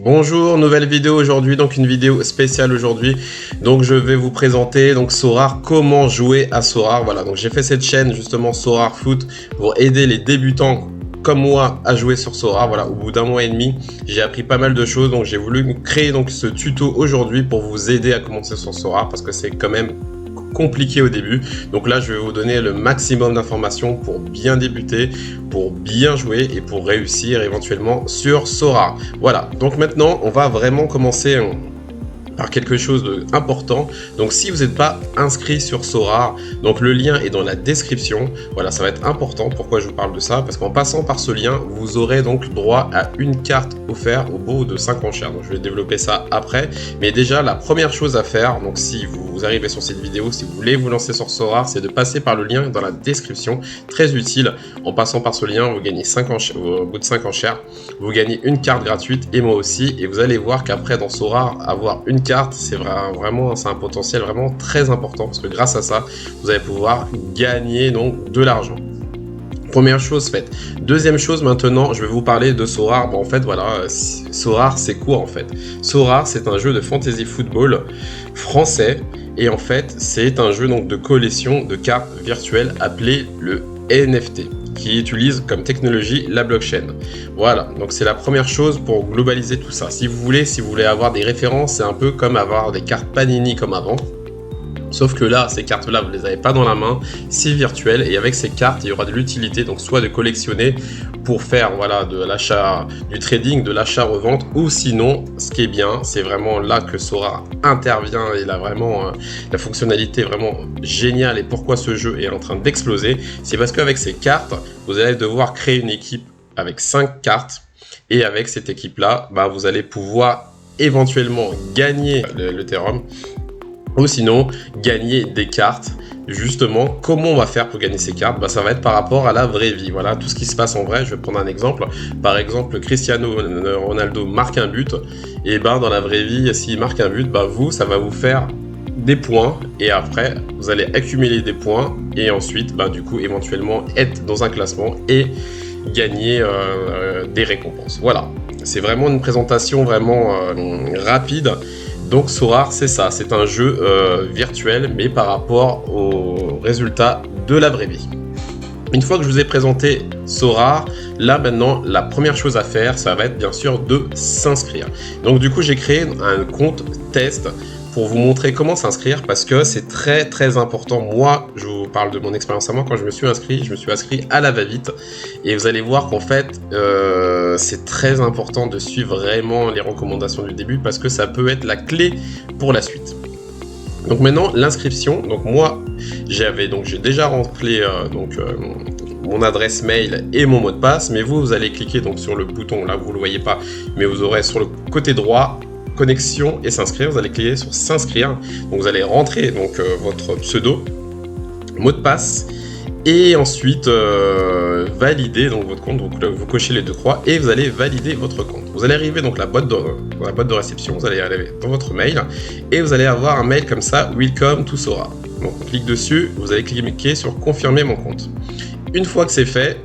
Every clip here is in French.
Bonjour, nouvelle vidéo aujourd'hui, donc une vidéo spéciale aujourd'hui. Donc je vais vous présenter donc Sorare, comment jouer à Sorare. Voilà, donc j'ai fait cette chaîne justement Sorare Foot pour aider les débutants comme moi à jouer sur Sorare. Voilà, au bout d'un mois et demi, j'ai appris pas mal de choses, donc j'ai voulu créer donc ce tuto aujourd'hui pour vous aider à commencer sur Sorare parce que c'est quand même compliqué au début. Donc là je vais vous donner le maximum d'informations pour bien débuter, pour bien jouer et pour réussir éventuellement sur Sorare. Voilà, donc maintenant on va vraiment commencer par quelque chose d'important. Donc si vous n'êtes pas inscrit sur Sorare, donc le lien est dans la description. Voilà, ça va être important. Pourquoi je vous parle de ça? Parce qu'en passant par ce lien, vous aurez donc droit à une carte offerte au beau de 5 enchères. Donc je vais développer ça après. Mais déjà, la première chose à faire, donc si vous arrivez sur cette vidéo, si vous voulez vous lancer sur Sorare, c'est de passer par le lien dans la description. Très utile. En passant par ce lien, vous gagnez 5 enchères, au bout de 5 enchères, vous gagnez une carte gratuite et moi aussi. Et vous allez voir qu'après dans Sorare, avoir une carte, c'est vraiment un potentiel vraiment très important parce que grâce à ça, vous allez pouvoir gagner donc de l'argent. Première chose faite. Deuxième chose, maintenant, je vais vous parler de Sorare. Bon, en fait, voilà, Sorare, c'est quoi en fait? Sorare, c'est un jeu de fantasy football français et en fait, c'est un jeu donc de collection de cartes virtuelles appelé le NFT, qui utilise comme technologie la blockchain. Voilà, donc c'est la première chose pour globaliser tout ça. Si vous voulez avoir des références, c'est un peu comme avoir des cartes Panini comme avant. Sauf que là, ces cartes-là, vous ne les avez pas dans la main, c'est virtuel et avec ces cartes, il y aura de l'utilité, donc soit de collectionner pour faire voilà, de l'achat, du trading, de l'achat-revente, ou sinon, ce qui est bien, c'est vraiment là que Sorare intervient et là vraiment la fonctionnalité est vraiment géniale et pourquoi ce jeu est en train d'exploser, c'est parce qu'avec ces cartes, vous allez devoir créer une équipe avec 5 cartes et avec cette équipe-là, bah, vous allez pouvoir éventuellement gagner l'Ethereum ou sinon gagner des cartes. Justement, comment on va faire pour gagner ces cartes? Bah, ça va être par rapport à la vraie vie. Voilà, tout ce qui se passe en vrai. Je vais prendre un exemple. Par exemple, Cristiano Ronaldo marque un but. Et ben dans la vraie vie, s'il marque un but, bah, ça va vous faire des points. Et après, vous allez accumuler des points. Et ensuite, bah, du coup, éventuellement être dans un classement et gagner des récompenses. Voilà, c'est vraiment une présentation vraiment rapide. Donc Sorare, c'est ça, c'est un jeu virtuel, mais par rapport aux résultats de la vraie vie. Une fois que je vous ai présenté Sorare, là maintenant, la première chose à faire, ça va être bien sûr de s'inscrire. Donc du coup, j'ai créé un compte test pour vous montrer comment s'inscrire parce que c'est très très important. Moi, je vous parle de mon expérience à moi. Quand je me suis inscrit à la va-vite et vous allez voir qu'en fait c'est très important de suivre vraiment les recommandations du début parce que ça peut être la clé pour la suite. Donc maintenant l'inscription, donc moi j'ai déjà rempli mon adresse mail et mon mot de passe, mais vous allez cliquer donc sur le bouton, là vous le voyez pas, mais vous aurez sur le côté droit connexion et s'inscrire, vous allez cliquer sur s'inscrire, donc vous allez rentrer donc votre pseudo, mot de passe et ensuite valider donc votre compte, donc vous cochez les deux croix et vous allez valider votre compte. Vous allez arriver donc dans la boîte de réception, vous allez arriver dans votre mail et vous allez avoir un mail comme ça, welcome to Sorare. Donc on clique dessus, vous allez cliquer sur confirmer mon compte. Une fois que c'est fait,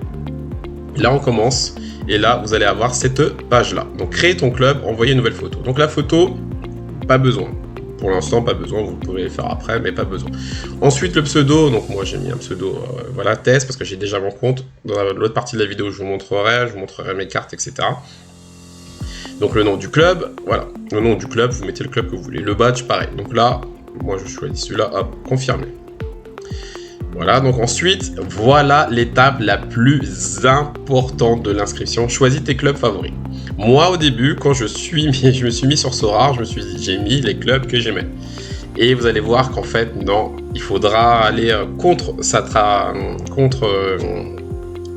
là on commence. Et là, vous allez avoir cette page-là. Donc, créer ton club, envoyer une nouvelle photo. Donc, la photo, pas besoin. Pour l'instant, pas besoin. Vous pouvez le faire après, mais pas besoin. Ensuite, le pseudo. Donc, moi, j'ai mis un pseudo, voilà, test, parce que j'ai déjà mon compte. Dans l'autre partie de la vidéo, je vous montrerai mes cartes, etc. Donc, le nom du club, voilà. Le nom du club, vous mettez le club que vous voulez. Le badge, pareil. Donc là, moi, je choisis celui-là, hop, confirmer. Voilà, donc ensuite, voilà l'étape la plus importante de l'inscription. Choisis tes clubs favoris. Moi, au début, quand je me suis mis sur Sorare, j'ai mis les clubs que j'aimais. Et vous allez voir qu'en fait, non, il faudra aller contre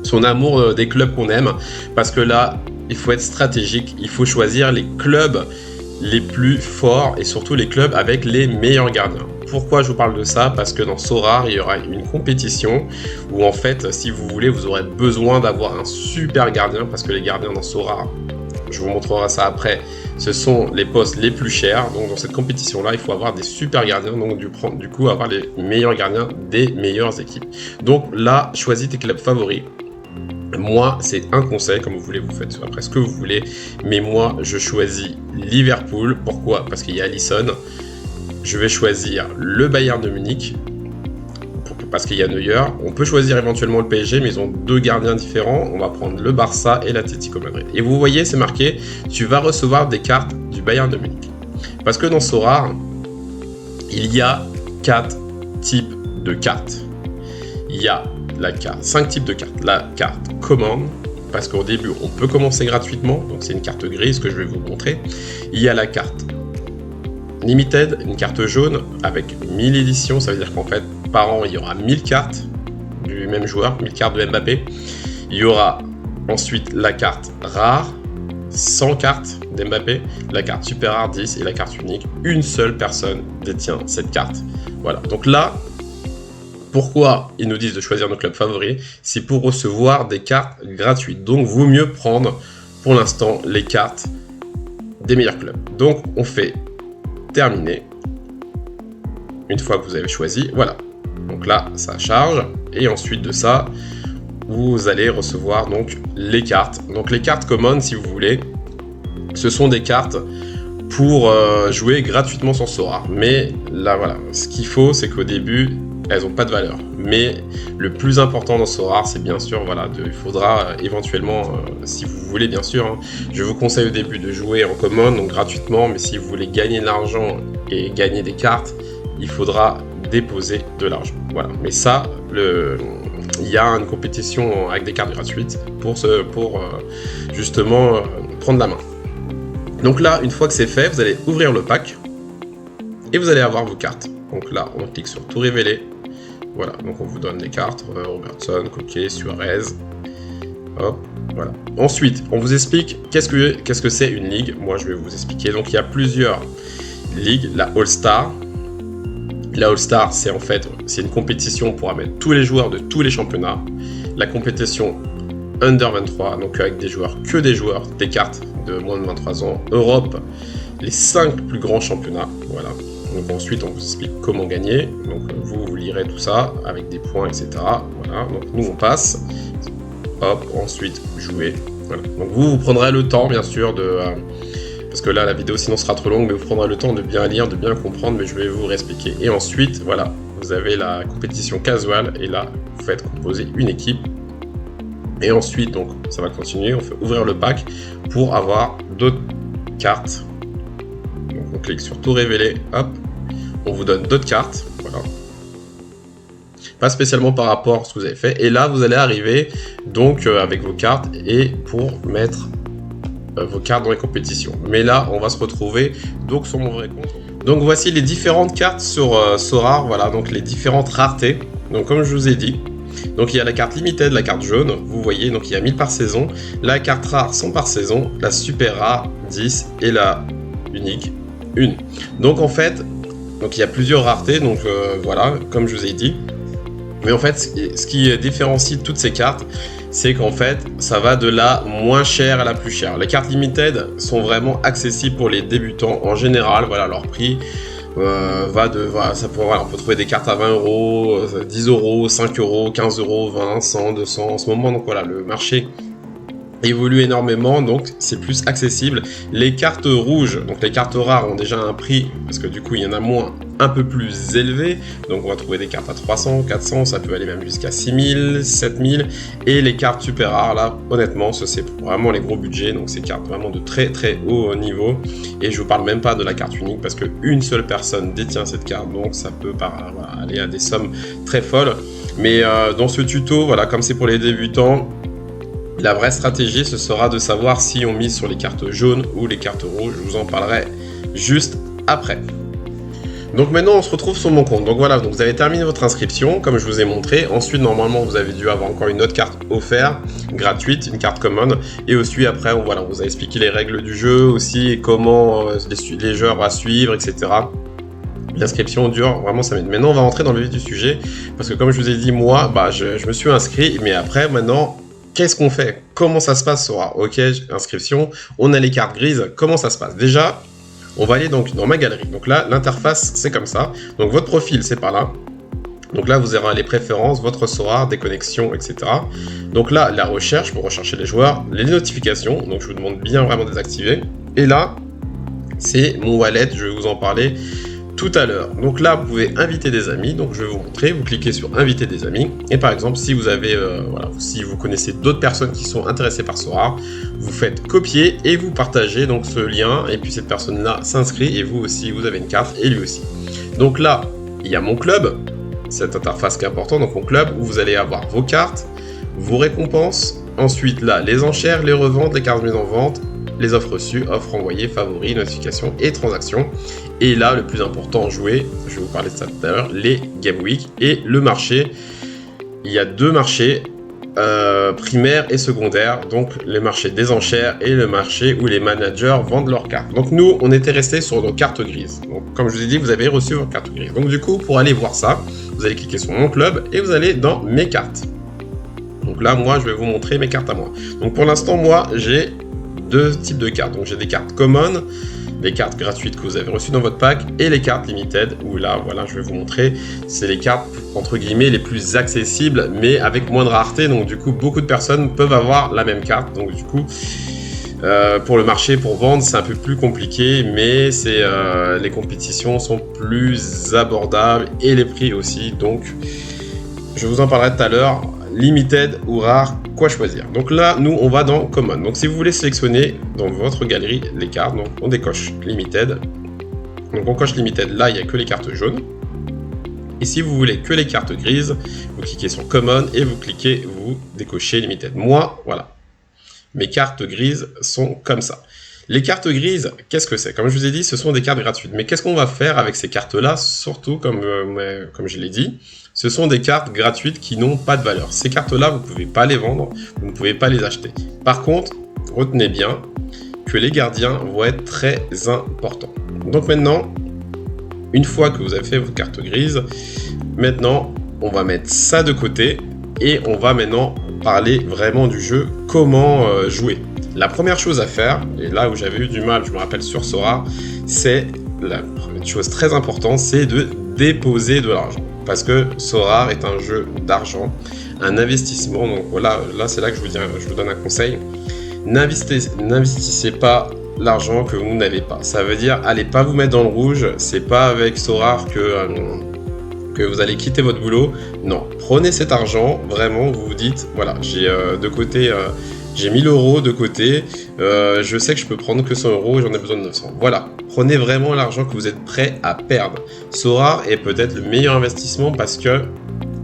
son amour des clubs qu'on aime. Parce que là, il faut être stratégique. Il faut choisir les clubs les plus forts et surtout les clubs avec les meilleurs gardiens. Pourquoi je vous parle de ça? Parce que dans Sorare, il y aura une compétition où en fait, si vous voulez, vous aurez besoin d'avoir un super gardien parce que les gardiens dans Sorare, je vous montrerai ça après, ce sont les postes les plus chers. Donc dans cette compétition-là, il faut avoir des super gardiens, donc du coup avoir les meilleurs gardiens des meilleures équipes. Donc là, choisis tes clubs favoris. Moi, c'est un conseil, comme vous voulez, vous faites après ce que vous voulez. Mais moi, je choisis Liverpool. Pourquoi? Parce qu'il y a Alisson. Je vais choisir le Bayern de Munich. Parce qu'il y a Neuer. On peut choisir éventuellement le PSG, mais ils ont deux gardiens différents. On va prendre le Barça et l'Atlético Madrid. Et vous voyez, c'est marqué, tu vas recevoir des cartes du Bayern de Munich. Parce que dans Sorare, il y a 4 types de cartes. Il y a la carte, 5 types de cartes. La carte commande, parce qu'au début, on peut commencer gratuitement. Donc, c'est une carte grise que je vais vous montrer. Il y a la carte limited, une carte jaune avec 1000 éditions. Ça veut dire qu'en fait, par an, il y aura 1000 cartes du même joueur, 1000 cartes de Mbappé. Il y aura ensuite la carte rare, 100 cartes d'Mbappé, la carte super rare 10 et la carte unique. Une seule personne détient cette carte. Voilà, donc là, pourquoi ils nous disent de choisir nos clubs favoris? C'est pour recevoir des cartes gratuites. Donc, vaut mieux prendre pour l'instant les cartes des meilleurs clubs. Donc, on fait terminer. Une fois que vous avez choisi, voilà. Donc là, ça charge. Et ensuite de ça, vous allez recevoir donc les cartes. Donc les cartes communes, si vous voulez, ce sont des cartes pour jouer gratuitement sur Sorare. Mais là, voilà, ce qu'il faut, c'est qu'au début, elles n'ont pas de valeur. Mais le plus important dans Sorare, c'est bien sûr, voilà, il faudra éventuellement, si vous voulez, bien sûr, hein, je vous conseille au début de jouer en common, donc gratuitement. Mais si vous voulez gagner de l'argent et gagner des cartes, il faudra déposer de l'argent. Voilà. Mais ça, il y a une compétition avec des cartes gratuites pour justement prendre la main. Donc là, une fois que c'est fait, vous allez ouvrir le pack et vous allez avoir vos cartes. Donc là, on clique sur tout révéler. Voilà, donc on vous donne les cartes, Robertson, Coquet, Suarez. Hop, voilà. Ensuite, on vous explique qu'est-ce que c'est une ligue. Moi, je vais vous expliquer. Donc il y a plusieurs ligues. La All-Star. La All-Star, c'est une compétition pour mettre tous les joueurs de tous les championnats. La compétition Under 23, donc avec des joueurs, des cartes de moins de 23 ans. Europe, les 5 plus grands championnats. Voilà. Donc ensuite, on vous explique comment gagner. Donc vous lirez tout ça avec des points, etc. Voilà. Donc nous, on passe. Hop, ensuite, jouer. Voilà. Donc vous prendrez le temps, bien sûr, parce que là, la vidéo sinon sera trop longue, mais vous prendrez le temps de bien lire, de bien comprendre, mais je vais vous réexpliquer. Et ensuite, voilà, vous avez la compétition casual, et là, vous faites composer une équipe. Et ensuite, donc, ça va continuer, on fait ouvrir le pack pour avoir d'autres cartes. Donc, on clique sur tout révéler, hop, on vous donne d'autres cartes, voilà. Pas spécialement par rapport à ce que vous avez fait. Et là, vous allez arriver, donc, avec vos cartes, et pour mettre vos cartes dans les compétitions. Mais là, on va se retrouver donc sur mon vrai compte. Donc voici les différentes cartes sur Sorare, voilà, donc les différentes raretés. Donc comme je vous ai dit, donc il y a la carte limited, la carte jaune, vous voyez, donc il y a 1000 par saison, la carte rare 100 par saison, la super rare 10 et la unique 1. Donc en fait, donc il y a plusieurs raretés, donc voilà, comme je vous ai dit. Mais en fait, ce qui différencie toutes ces cartes, c'est qu'en fait, ça va de la moins chère à la plus chère. Les cartes limited sont vraiment accessibles pour les débutants en général. Voilà, leur prix va de... Voilà, on peut trouver des cartes à 20 euros, 10 euros, 5 euros, 15 euros, 20, 100, 200 en ce moment. Donc voilà, le marché évolue énormément, donc c'est plus accessible. Les cartes rouges, donc les cartes rares ont déjà un prix, parce que du coup il y en a moins, un peu plus élevé, donc on va trouver des cartes à 300, 400, ça peut aller même jusqu'à 6000, 7000, et les cartes super rares, là, honnêtement, c'est vraiment les gros budgets, donc c'est cartes vraiment de très très haut niveau, et je vous parle même pas de la carte unique, parce qu'une seule personne détient cette carte, donc ça peut voilà, aller à des sommes très folles, mais dans ce tuto, voilà, comme c'est pour les débutants, la vraie stratégie, ce sera de savoir si on mise sur les cartes jaunes ou les cartes rouges. Je vous en parlerai juste après. Donc maintenant, on se retrouve sur mon compte. Donc voilà, donc vous avez terminé votre inscription, comme je vous ai montré. Ensuite, normalement, vous avez dû avoir encore une autre carte offerte, gratuite, une carte common. Et aussi, après, on vous a expliqué les règles du jeu aussi, et comment les joueurs à suivre, etc. L'inscription dure vraiment 5 minutes. Maintenant, on va rentrer dans le vif du sujet, parce que comme je vous ai dit, moi, je me suis inscrit, mais après, maintenant... Qu'est-ce qu'on fait? Comment ça se passe sur OK, inscription, on a les cartes grises, comment ça se passe? Déjà, on va aller donc dans ma galerie. Donc là, l'interface, c'est comme ça. Donc votre profil, c'est par là. Donc là, vous aurez les préférences, votre SORAR, des connexions, etc. Donc là, la recherche, pour rechercher les joueurs, les notifications, donc je vous demande bien vraiment de désactiver. Et là, c'est mon wallet, je vais vous en parler tout à l'heure. Donc là, vous pouvez inviter des amis, donc je vais vous montrer, vous cliquez sur inviter des amis, et par exemple, si vous avez, si vous connaissez d'autres personnes qui sont intéressées par SORAR, vous faites copier et vous partagez donc ce lien, et puis cette personne-là s'inscrit, et vous aussi, vous avez une carte, et lui aussi. Donc là, il y a mon club, cette interface qui est importante, donc mon club, où vous allez avoir vos cartes, vos récompenses, ensuite là, les enchères, les reventes, les cartes mises en vente, les offres reçues, offres envoyées, favoris, notifications et transactions. Et là, le plus important, jouer, je vais vous parler de ça tout à l'heure, les Game Week et le marché. Il y a deux marchés, primaire et secondaire, donc les marchés des enchères et le marché où les managers vendent leurs cartes. Donc nous, on était resté sur nos cartes grises. Donc comme je vous ai dit, vous avez reçu vos cartes grises. Donc du coup, pour aller voir ça, vous allez cliquer sur mon club et vous allez dans mes cartes. Donc là, moi, je vais vous montrer mes cartes à moi. Donc pour l'instant, moi, j'ai deux types de cartes. Donc j'ai des cartes common, les cartes gratuites que vous avez reçues dans votre pack, et les cartes limited, où là, voilà, je vais vous montrer, c'est les cartes, entre guillemets, les plus accessibles, mais avec moins de rareté, donc du coup, beaucoup de personnes peuvent avoir la même carte, donc du coup, pour le marché, pour vendre, c'est un peu plus compliqué, mais les compétitions sont plus abordables, et les prix aussi, donc, je vous en parlerai tout à l'heure, limited ou rare, quoi choisir. Donc là, nous, on va dans Common. Donc si vous voulez sélectionner dans votre galerie les cartes, donc on décoche Limited. Donc on coche Limited, là, il n'y a que les cartes jaunes. Et si vous voulez que les cartes grises, vous cliquez sur Common et vous décochez Limited. Moi, voilà. Mes cartes grises sont comme ça. Les cartes grises, qu'est-ce que c'est? Comme je vous ai dit, ce sont des cartes gratuites. Mais qu'est-ce qu'on va faire avec ces cartes-là? Surtout, comme je l'ai dit, ce sont des cartes gratuites qui n'ont pas de valeur. Ces cartes-là, vous ne pouvez pas les vendre, vous ne pouvez pas les acheter. Par contre, retenez bien que les gardiens vont être très importants. Donc maintenant, une fois que vous avez fait vos cartes grises, maintenant, on va mettre ça de côté et on va maintenant parler vraiment du jeu, comment jouer. La première chose à faire, et là où j'avais eu du mal, je me rappelle sur SORAR, c'est la première chose très importante, c'est de déposer de l'argent. Parce que SORAR est un jeu d'argent, un investissement. Donc voilà, là c'est là que je vous donne un conseil. N'investissez pas l'argent que vous n'avez pas. Ça veut dire, allez pas vous mettre dans le rouge. C'est pas avec SORAR que vous allez quitter votre boulot. Non, prenez cet argent, vraiment, vous vous dites, voilà, j'ai de côté... J'ai 1000 € de côté, je sais que je peux prendre que 100 € et j'en ai besoin de 900. Voilà, prenez vraiment l'argent que vous êtes prêt à perdre. SORAR est peut-être le meilleur investissement parce que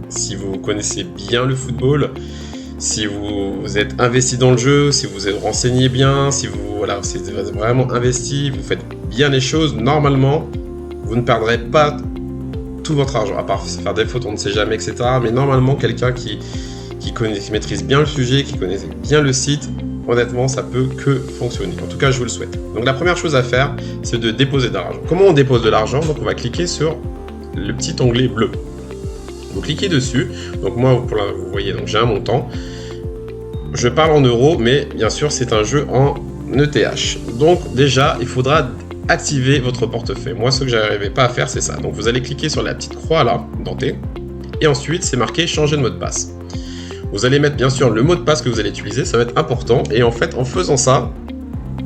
si vous connaissez bien le football, si vous êtes investi dans le jeu, si vous êtes renseigné bien, si vous êtes vraiment investi, vous faites bien les choses, normalement, vous ne perdrez pas tout votre argent, à part faire des fautes, on ne sait jamais, etc. Mais normalement, quelqu'un qui maîtrise bien le sujet, qui connaît bien le site, honnêtement, ça peut que fonctionner. En tout cas, je vous le souhaite. Donc la première chose à faire, c'est de déposer de l'argent. Comment on dépose de l'argent? Donc on va cliquer sur le petit onglet bleu. Vous cliquez dessus. Donc moi, vous voyez, donc j'ai un montant. Je parle en euros, mais bien sûr, c'est un jeu en ETH. Donc déjà, il faudra activer votre portefeuille. Moi, ce que j'arrivais pas à faire, c'est ça. Donc vous allez cliquer sur la petite croix là, dentée. Et ensuite, c'est marqué changer de mot de passe. Vous allez mettre bien sûr le mot de passe que vous allez utiliser, ça va être important. Et en fait, en faisant ça,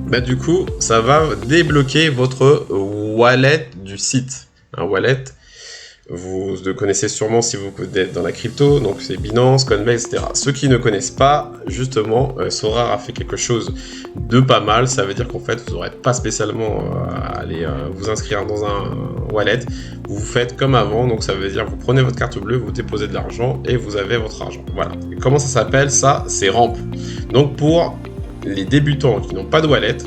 bah, du coup, ça va débloquer votre wallet du site. Un wallet, vous le connaissez sûrement si vous êtes dans la crypto, donc c'est Binance, Coinbase, etc. Ceux qui ne connaissent pas, justement, SORAR a fait quelque chose de pas mal. Ça veut dire qu'en fait, vous n'aurez pas spécialement à aller vous inscrire dans un wallet. Vous faites comme avant, donc ça veut dire que vous prenez votre carte bleue, vous déposez de l'argent et vous avez votre argent. Voilà. Et comment ça s'appelle? Ça, c'est Ramp. Donc pour les débutants qui n'ont pas de wallet,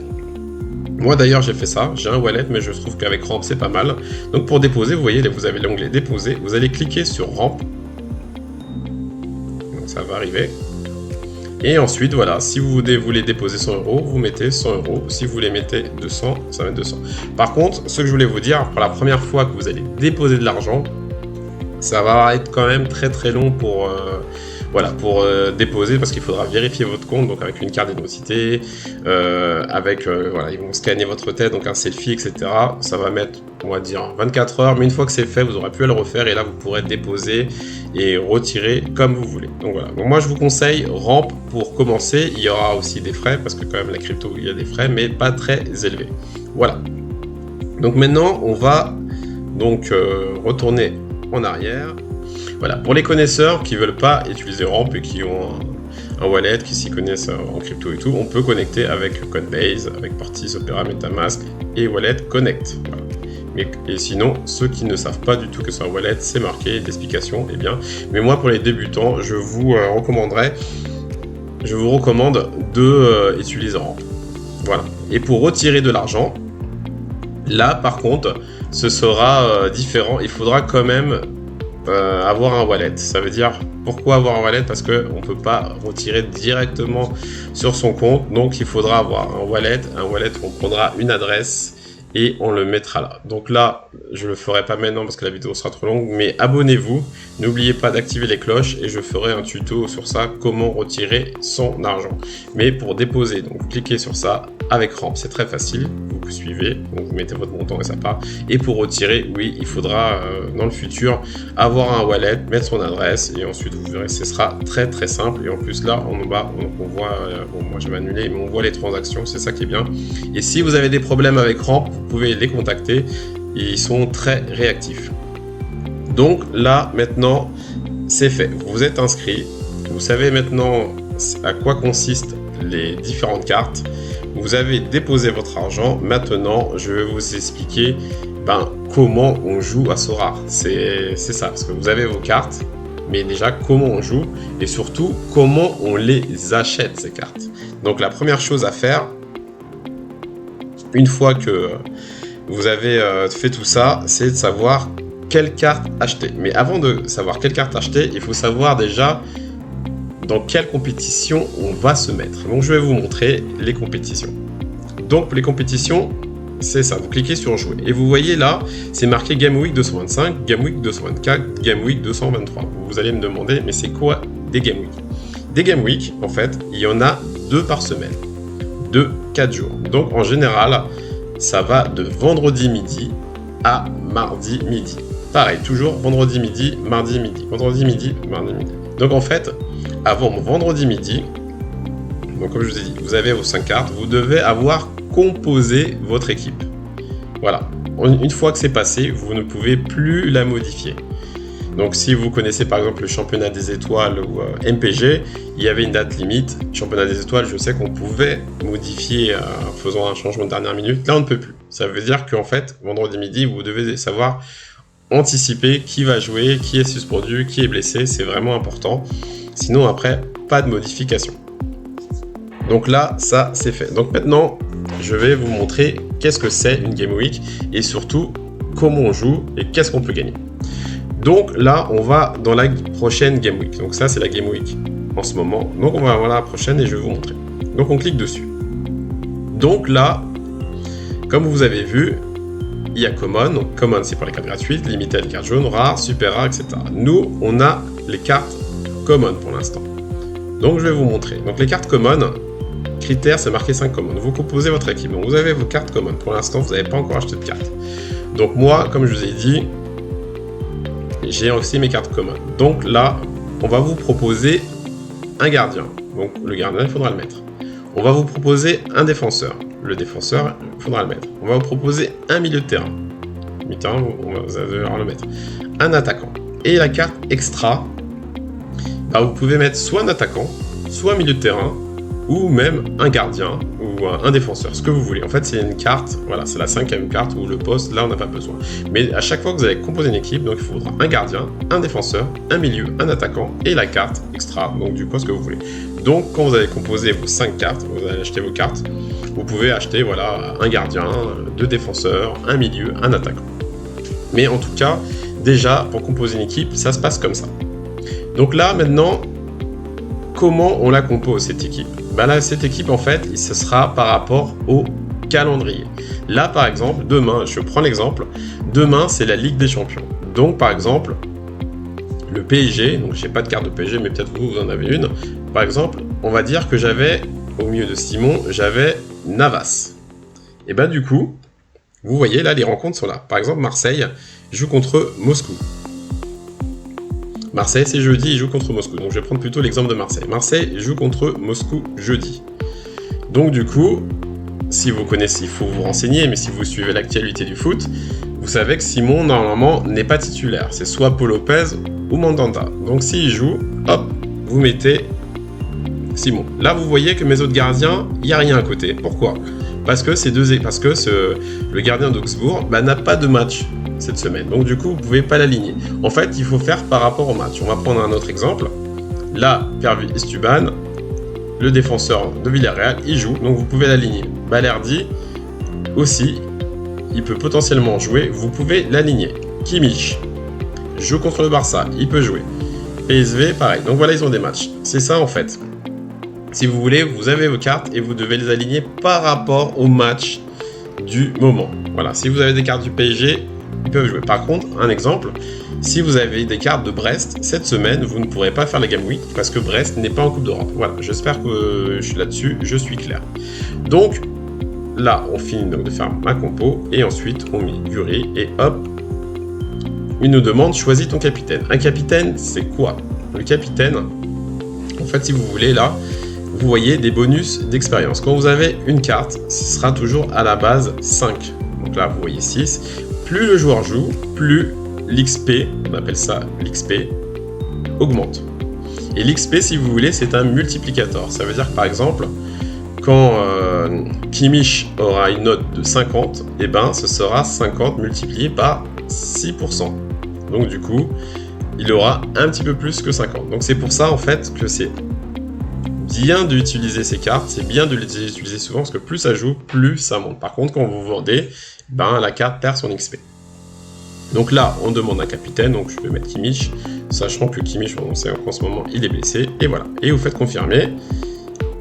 moi d'ailleurs j'ai fait ça, j'ai un wallet, mais je trouve qu'avec Ramp c'est pas mal. Donc pour déposer, vous voyez, vous avez l'onglet déposer, vous allez cliquer sur Ramp. Donc ça va arriver. Et ensuite, voilà, si vous voulez déposer 100 €, vous mettez 100 €. Si vous voulez mettre 200, ça va être 200. Par contre, ce que je voulais vous dire, pour la première fois que vous allez déposer de l'argent, ça va être quand même très très long pour Voilà, pour déposer, parce qu'il faudra vérifier votre compte, donc avec une carte d'identité, voilà, ils vont scanner votre tête, donc un selfie, etc. Ça va mettre, on va dire, 24 heures, mais une fois que c'est fait, vous n'aurez plus à le refaire, et là, vous pourrez déposer et retirer comme vous voulez. Donc voilà, donc moi je vous conseille Ramp pour commencer. Il y aura aussi des frais, parce que quand même la crypto, il y a des frais, mais pas très élevés. Voilà. Donc maintenant, on va donc retourner en arrière. Voilà, pour les connaisseurs qui veulent pas utiliser Ramp et qui ont un wallet, qui s'y connaissent en crypto et tout, on peut connecter avec Coinbase, avec Partis, Opera, MetaMask et Wallet Connect. Voilà. Et sinon, ceux qui ne savent pas du tout que c'est un wallet, c'est marqué, d'explication, eh bien. Mais moi, pour les débutants, je vous recommande de utiliser Ramp. Voilà. Et pour retirer de l'argent, là, par contre, ce sera différent. Il faudra quand même avoir un wallet. Ça veut dire, pourquoi avoir un wallet? Parce qu'on ne peut pas retirer directement sur son compte. Donc, il faudra avoir un wallet où on prendra une adresse et on le mettra là. Donc là, je le ferai pas maintenant parce que la vidéo sera trop longue, mais abonnez-vous, n'oubliez pas d'activer les cloches et je ferai un tuto sur ça, comment retirer son argent. Mais pour déposer, donc vous cliquez sur ça avec Ramp, c'est très facile, vous suivez, donc vous mettez votre montant et ça part. Et pour retirer, oui, il faudra dans le futur avoir un wallet, mettre son adresse et ensuite vous verrez, ce sera très très simple. Et en plus là, en bas, on voit, bon moi je vais annuler, mais on voit les transactions, c'est ça qui est bien. Et si vous avez des problèmes avec Ramp, vous pouvez les contacter, ils sont très réactifs. Donc là, maintenant, c'est fait. Vous êtes inscrit, vous savez maintenant à quoi consistent les différentes cartes. Vous avez déposé votre argent. Maintenant, je vais vous expliquer comment on joue à Sorare. C'est ça, parce que vous avez vos cartes, mais déjà comment on joue et surtout comment on les achète ces cartes. Donc la première chose à faire, une fois que vous avez fait tout ça, c'est de savoir quelle carte acheter. Mais avant de savoir quelle carte acheter, il faut savoir déjà dans quelle compétition on va se mettre. Donc je vais vous montrer les compétitions. Donc pour les compétitions, c'est ça, vous cliquez sur jouer. Et vous voyez là, c'est marqué Game Week 225, Game Week 224, Game Week 223. Vous allez me demander, mais c'est quoi des Game Week? Des Game Week, en fait, il y en a 2 par semaine, de 4 jours. Donc en général, ça va de vendredi midi à mardi midi. Pareil, toujours vendredi midi, mardi midi. Vendredi midi, mardi midi. Donc en fait, avant vendredi midi, donc comme je vous ai dit, vous avez vos 5 cartes, vous devez avoir composé votre équipe. Voilà. Une fois que c'est passé, vous ne pouvez plus la modifier. Donc si vous connaissez par exemple le championnat des étoiles ou MPG, il y avait une date limite. Championnat des étoiles, je sais qu'on pouvait modifier en faisant un changement de dernière minute. Là, on ne peut plus. Ça veut dire qu'en fait, vendredi midi, vous devez savoir anticiper qui va jouer, qui est suspendu, qui est blessé. C'est vraiment important. Sinon, après, pas de modification. Donc là, ça, c'est fait. Donc maintenant, je vais vous montrer qu'est-ce que c'est une Game Week et surtout, comment on joue et qu'est-ce qu'on peut gagner. Donc là, on va dans la prochaine Game Week. Donc ça, c'est la Game Week en ce moment. Donc on va voir la prochaine et je vais vous montrer. Donc on clique dessus. Donc là, comme vous avez vu, il y a Common. Donc Common, c'est pour les cartes gratuites, Limited, cartes jaunes, rares, super rares, etc. Nous, on a les cartes Common pour l'instant. Donc je vais vous montrer. Donc les cartes Common, critères, c'est marqué 5 Common. Vous composez votre équipe. Donc vous avez vos cartes Common. Pour l'instant, vous n'avez pas encore acheté de cartes. Donc moi, comme je vous ai dit, j'ai aussi mes cartes Common. Donc là, on va vous proposer un gardien. Donc le gardien, il faudra le mettre. On va vous proposer un défenseur. Le défenseur, il faudra le mettre. On va vous proposer un milieu de terrain. Milieu de terrain, vous allez devoir le mettre. Un attaquant. Et la carte extra, vous pouvez mettre soit un attaquant, soit un milieu de terrain, ou même un gardien, ou un défenseur, ce que vous voulez. En fait, c'est une carte, voilà, c'est la 5e carte où le poste, là, on n'a pas besoin. Mais à chaque fois que vous allez composer une équipe, donc il faudra un gardien, un défenseur, un milieu, un attaquant, et la carte extra, donc du poste que vous voulez. Donc, quand vous allez composer vos 5 cartes, vous allez acheter vos cartes, vous pouvez acheter, voilà, un gardien, 2 défenseurs, un milieu, un attaquant. Mais en tout cas, déjà, pour composer une équipe, ça se passe comme ça. Donc là, maintenant, comment on la compose, cette équipe? Là, cette équipe, en fait, ce sera par rapport au calendrier. Là, par exemple, demain, je prends l'exemple, demain, c'est la Ligue des Champions. Donc, par exemple, le PSG, donc j'ai pas de carte de PSG, mais peut-être vous en avez une. Par exemple, on va dire que j'avais, au milieu de Simon, j'avais Navas. Et ben du coup, vous voyez là, les rencontres sont là. Par exemple, Marseille joue contre Moscou. Marseille, c'est jeudi, il joue contre Moscou. Donc je vais prendre plutôt l'exemple de Marseille. Marseille joue contre Moscou jeudi. Donc du coup, si vous connaissez, il faut vous renseigner, mais si vous suivez l'actualité du foot, vous savez que Simon, normalement, n'est pas titulaire. C'est soit Paul Lopez ou Mandanda. Donc s'il joue, hop, vous mettez Simon. Là, vous voyez que mes autres gardiens, il n'y a rien à côté. Pourquoi ? Parce que le gardien d'Augsbourg n'a pas de match cette semaine. Donc du coup, vous ne pouvez pas l'aligner. En fait, il faut faire par rapport au match. On va prendre un autre exemple. Là, Pervis Estuban, le défenseur de Villarreal, il joue. Donc vous pouvez l'aligner. Balerdi aussi, il peut potentiellement jouer. Vous pouvez l'aligner. Kimmich joue contre le Barça. Il peut jouer. PSV, pareil. Donc voilà, ils ont des matchs. C'est ça en fait. Si vous voulez, vous avez vos cartes et vous devez les aligner par rapport au match du moment. Voilà, si vous avez des cartes du PSG, ils peuvent jouer. Par contre, un exemple, si vous avez des cartes de Brest, cette semaine, vous ne pourrez pas faire la Game Week parce que Brest n'est pas en Coupe d'Europe. Voilà, j'espère que je suis là-dessus, je suis clair. Donc, là, on finit donc de faire ma compo et ensuite, on met Guri et hop, il nous demande, choisis ton capitaine. Un capitaine, c'est quoi ? Le capitaine, en fait, si vous voulez, là, vous voyez des bonus d'expérience. Quand vous avez une carte, ce sera toujours à la base 5. Donc là, vous voyez 6. Plus le joueur joue, plus l'XP, on appelle ça l'XP, augmente. Et l'XP, si vous voulez, c'est un multiplicateur. Ça veut dire que par exemple, quand Kimmich aura une note de 50, et ben, ce sera 50 multiplié par 6%. Donc du coup, il aura un petit peu plus que 50. Donc c'est pour ça en fait que c'est bien d'utiliser ces cartes, c'est bien de les utiliser souvent parce que plus ça joue, plus ça monte. Par contre, quand vous vendez, la carte perd son XP. Donc là, on demande un capitaine, donc je vais mettre Kimmich, sachant que Kimmich, on sait qu'en ce moment, il est blessé, et voilà. Et vous faites confirmer,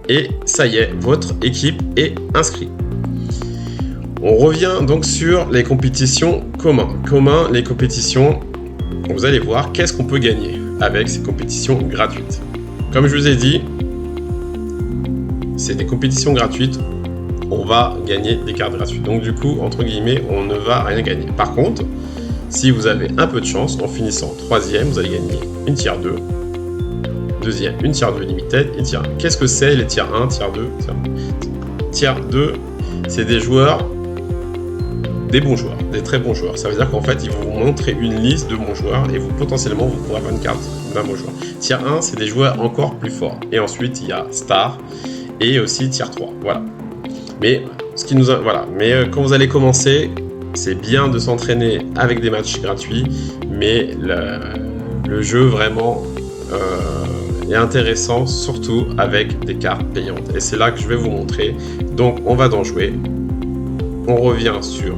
et ça y est, votre équipe est inscrite. On revient donc sur les compétitions communs. Les compétitions, vous allez voir qu'est-ce qu'on peut gagner avec ces compétitions gratuites. Comme je vous ai dit, c'est des compétitions gratuites, on va gagner des cartes gratuites. Donc du coup, entre guillemets, on ne va rien gagner. Par contre, si vous avez un peu de chance, en finissant 3e, vous allez gagner une tier 2, deuxième, une tier 2 limited et tier 1. Qu'est-ce que c'est les tier 1, tier 2, tier 2, c'est des joueurs, des bons joueurs, des très bons joueurs. Ça veut dire qu'en fait, ils vont vous montrer une liste de bons joueurs et vous potentiellement, vous pourrez avoir une carte d'un bon joueur. Tier 1, c'est des joueurs encore plus forts. Et ensuite, il y a Star et aussi tier 3. Voilà. Mais quand vous allez commencer, c'est bien de s'entraîner avec des matchs gratuits, mais le jeu vraiment est intéressant, surtout avec des cartes payantes. Et c'est là que je vais vous montrer. Donc, on va d'en jouer. On revient sur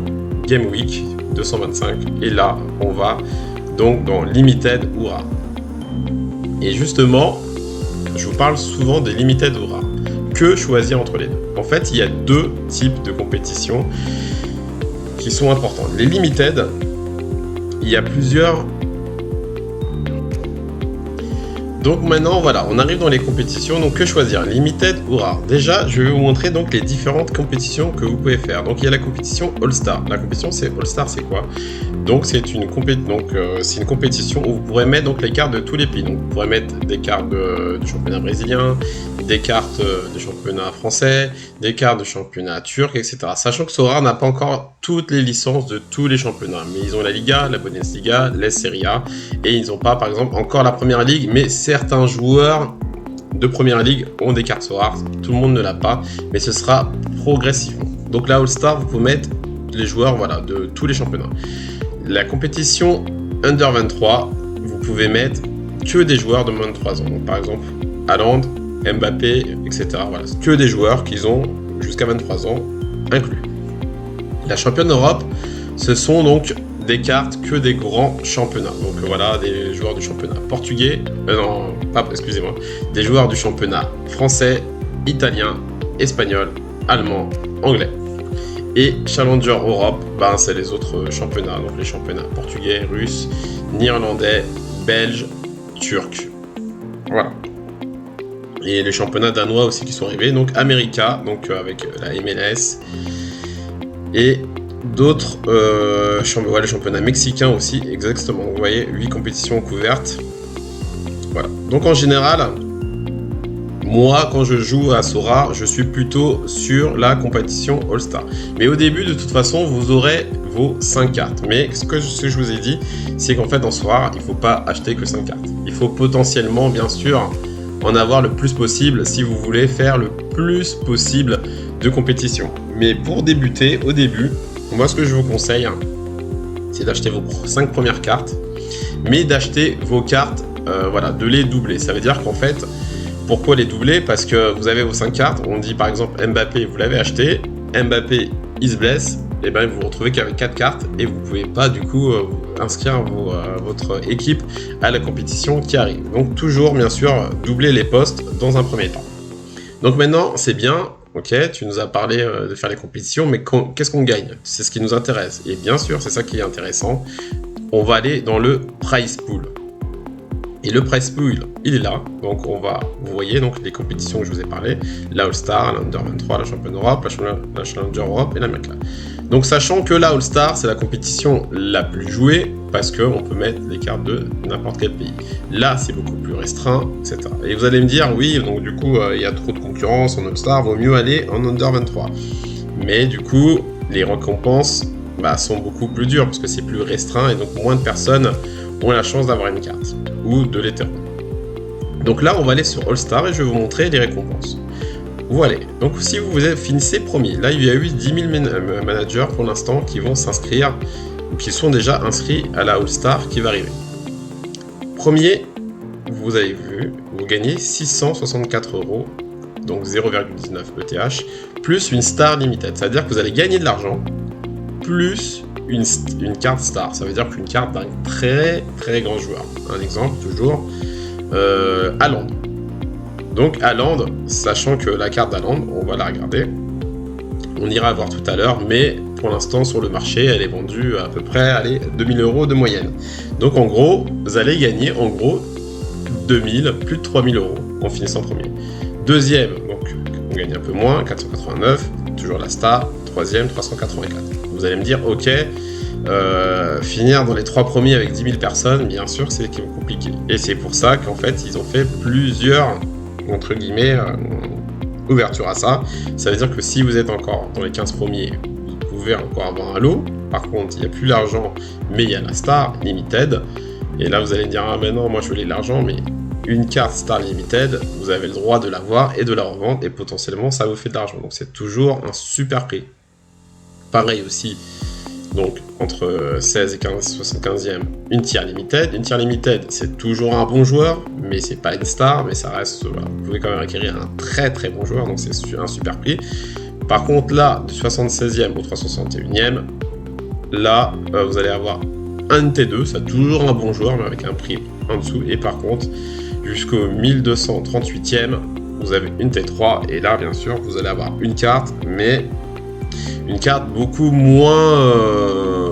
Game Week 225. Et là, on va donc dans Limited ou Rare. Et justement, je vous parle souvent des Limited ou Rare. Que choisir entre les deux ? En fait, il y a deux types de compétitions qui sont importantes. Les limited, il y a plusieurs. Donc maintenant, voilà, on arrive dans les compétitions. Donc que choisir, limited ou rare ? Déjà, je vais vous montrer donc les différentes compétitions que vous pouvez faire. Donc il y a la compétition All-Star. La compétition c'est All-Star, c'est quoi ? Donc c'est une compétition où vous pourrez mettre donc les cartes de tous les pays. Donc vous pourrez mettre des cartes du championnat brésilien, des cartes du championnat français, des cartes du championnat turc, etc. Sachant que Sorare n'a pas encore toutes les licences de tous les championnats, mais ils ont la Liga, la Bundesliga, la Serie A, et ils n'ont pas par exemple encore la Première Ligue, mais certains joueurs de Première Ligue ont des cartes Sorare, tout le monde ne l'a pas, mais ce sera progressivement. Donc la All-Star, vous pouvez mettre les joueurs de tous les championnats. La compétition Under 23, vous pouvez mettre que des joueurs de moins de 3 ans. Donc, par exemple, Haaland, Mbappé, etc. Voilà, que des joueurs qui ont jusqu'à 23 ans inclus. La championne d'Europe, ce sont donc des cartes que des grands championnats. Donc voilà, des joueurs du championnat portugais, des joueurs du championnat français, italien, espagnol, allemand, anglais. Et Challenger Europe, c'est les autres championnats, donc les championnats portugais, russes, néerlandais, belges, turcs. Voilà. Et les championnats danois aussi qui sont arrivés. Donc America, donc avec la MLS. Et d'autres les championnats mexicains aussi, exactement. Vous voyez, 8 compétitions couvertes. Voilà. Donc en général, moi, quand je joue à Sora, je suis plutôt sur la compétition All-Star. Mais au début, de toute façon, vous aurez vos 5 cartes. Mais ce que je vous ai dit, c'est qu'en fait, dans Sora, il ne faut pas acheter que 5 cartes. Il faut potentiellement, bien sûr, en avoir le plus possible si vous voulez faire le plus possible de compétition. Mais pour débuter, au début, moi, ce que je vous conseille, c'est d'acheter vos 5 premières cartes, mais d'acheter vos cartes, voilà, de les doubler. Ça veut dire qu'en fait, pourquoi les doubler? Parce que vous avez vos 5 cartes, on dit par exemple Mbappé, vous l'avez acheté, Mbappé, il se blesse, et bien vous vous retrouvez qu'avec 4 cartes et vous ne pouvez pas du coup inscrire votre équipe à la compétition qui arrive. Donc toujours bien sûr doubler les postes dans un premier temps. Donc maintenant c'est bien, ok, tu nous as parlé de faire les compétitions, mais qu'est-ce qu'on gagne? C'est ce qui nous intéresse. Et bien sûr c'est ça qui est intéressant, on va aller dans le prize pool. Et le prize pool, il est là. Donc on va, vous voyez donc les compétitions que je vous ai parlé, la All-Star, la Under 23, la Champion d'Europe, la Challenger Europe et la America. Donc sachant que la All-Star, c'est la compétition la plus jouée parce qu'on peut mettre les cartes de n'importe quel pays. Là, c'est beaucoup plus restreint, etc. Et vous allez me dire, oui, donc du coup, il y a trop de concurrence en All-Star, vaut mieux aller en Under 23. Mais du coup, les récompenses sont beaucoup plus dures parce que c'est plus restreint et donc moins de personnes ont la chance d'avoir une carte ou de l'hétéro. Donc là, on va aller sur All-Star et je vais vous montrer les récompenses. Voilà, donc si vous finissez premier, là il y a eu 10 000 managers pour l'instant qui vont s'inscrire ou qui sont déjà inscrits à la All-Star qui va arriver. Premier, vous avez vu, vous gagnez 664 €, donc 0,19 ETH, plus une Star Limited. C'est-à-dire que vous allez gagner de l'argent, plus une carte Star. Ça veut dire qu'une carte d'un très très grand joueur. Un exemple, toujours, Haaland. Donc Haaland, sachant que la carte d'Haaland, on va la regarder, on ira voir tout à l'heure, mais pour l'instant sur le marché, elle est vendue à peu près 2000 € de moyenne. Donc en gros, vous allez gagner en gros 2000, plus de 3000 € en finissant premier. Deuxième, donc on gagne un peu moins, 489, toujours la Star. Troisième, 384. Vous allez me dire, ok, finir dans les 3 premiers avec 10 000 personnes, bien sûr, c'est compliqué. Et c'est pour ça qu'en fait, ils ont fait plusieurs, entre guillemets, ouvertures à ça. Ça veut dire que si vous êtes encore dans les 15 premiers, vous pouvez encore avoir un lot. Par contre, il n'y a plus l'argent, mais il y a la Star Limited. Et là, vous allez dire, ah mais non, moi je voulais de l'argent, mais une carte Star Limited, vous avez le droit de l'avoir et de la revendre, et potentiellement, ça vous fait de l'argent. Donc c'est toujours un super prix. Pareil aussi, donc entre 16 et 75e, une tier limited. Une tier limited, c'est toujours un bon joueur, mais c'est pas une star, mais ça reste, voilà, vous pouvez quand même acquérir un très très bon joueur, donc c'est un super prix. Par contre là, du 76e au 361e, là, vous allez avoir un T2, c'est toujours un bon joueur, mais avec un prix en dessous. Et par contre, jusqu'au 1238e, vous avez une T3, et là, bien sûr, vous allez avoir une carte, mais une carte beaucoup moins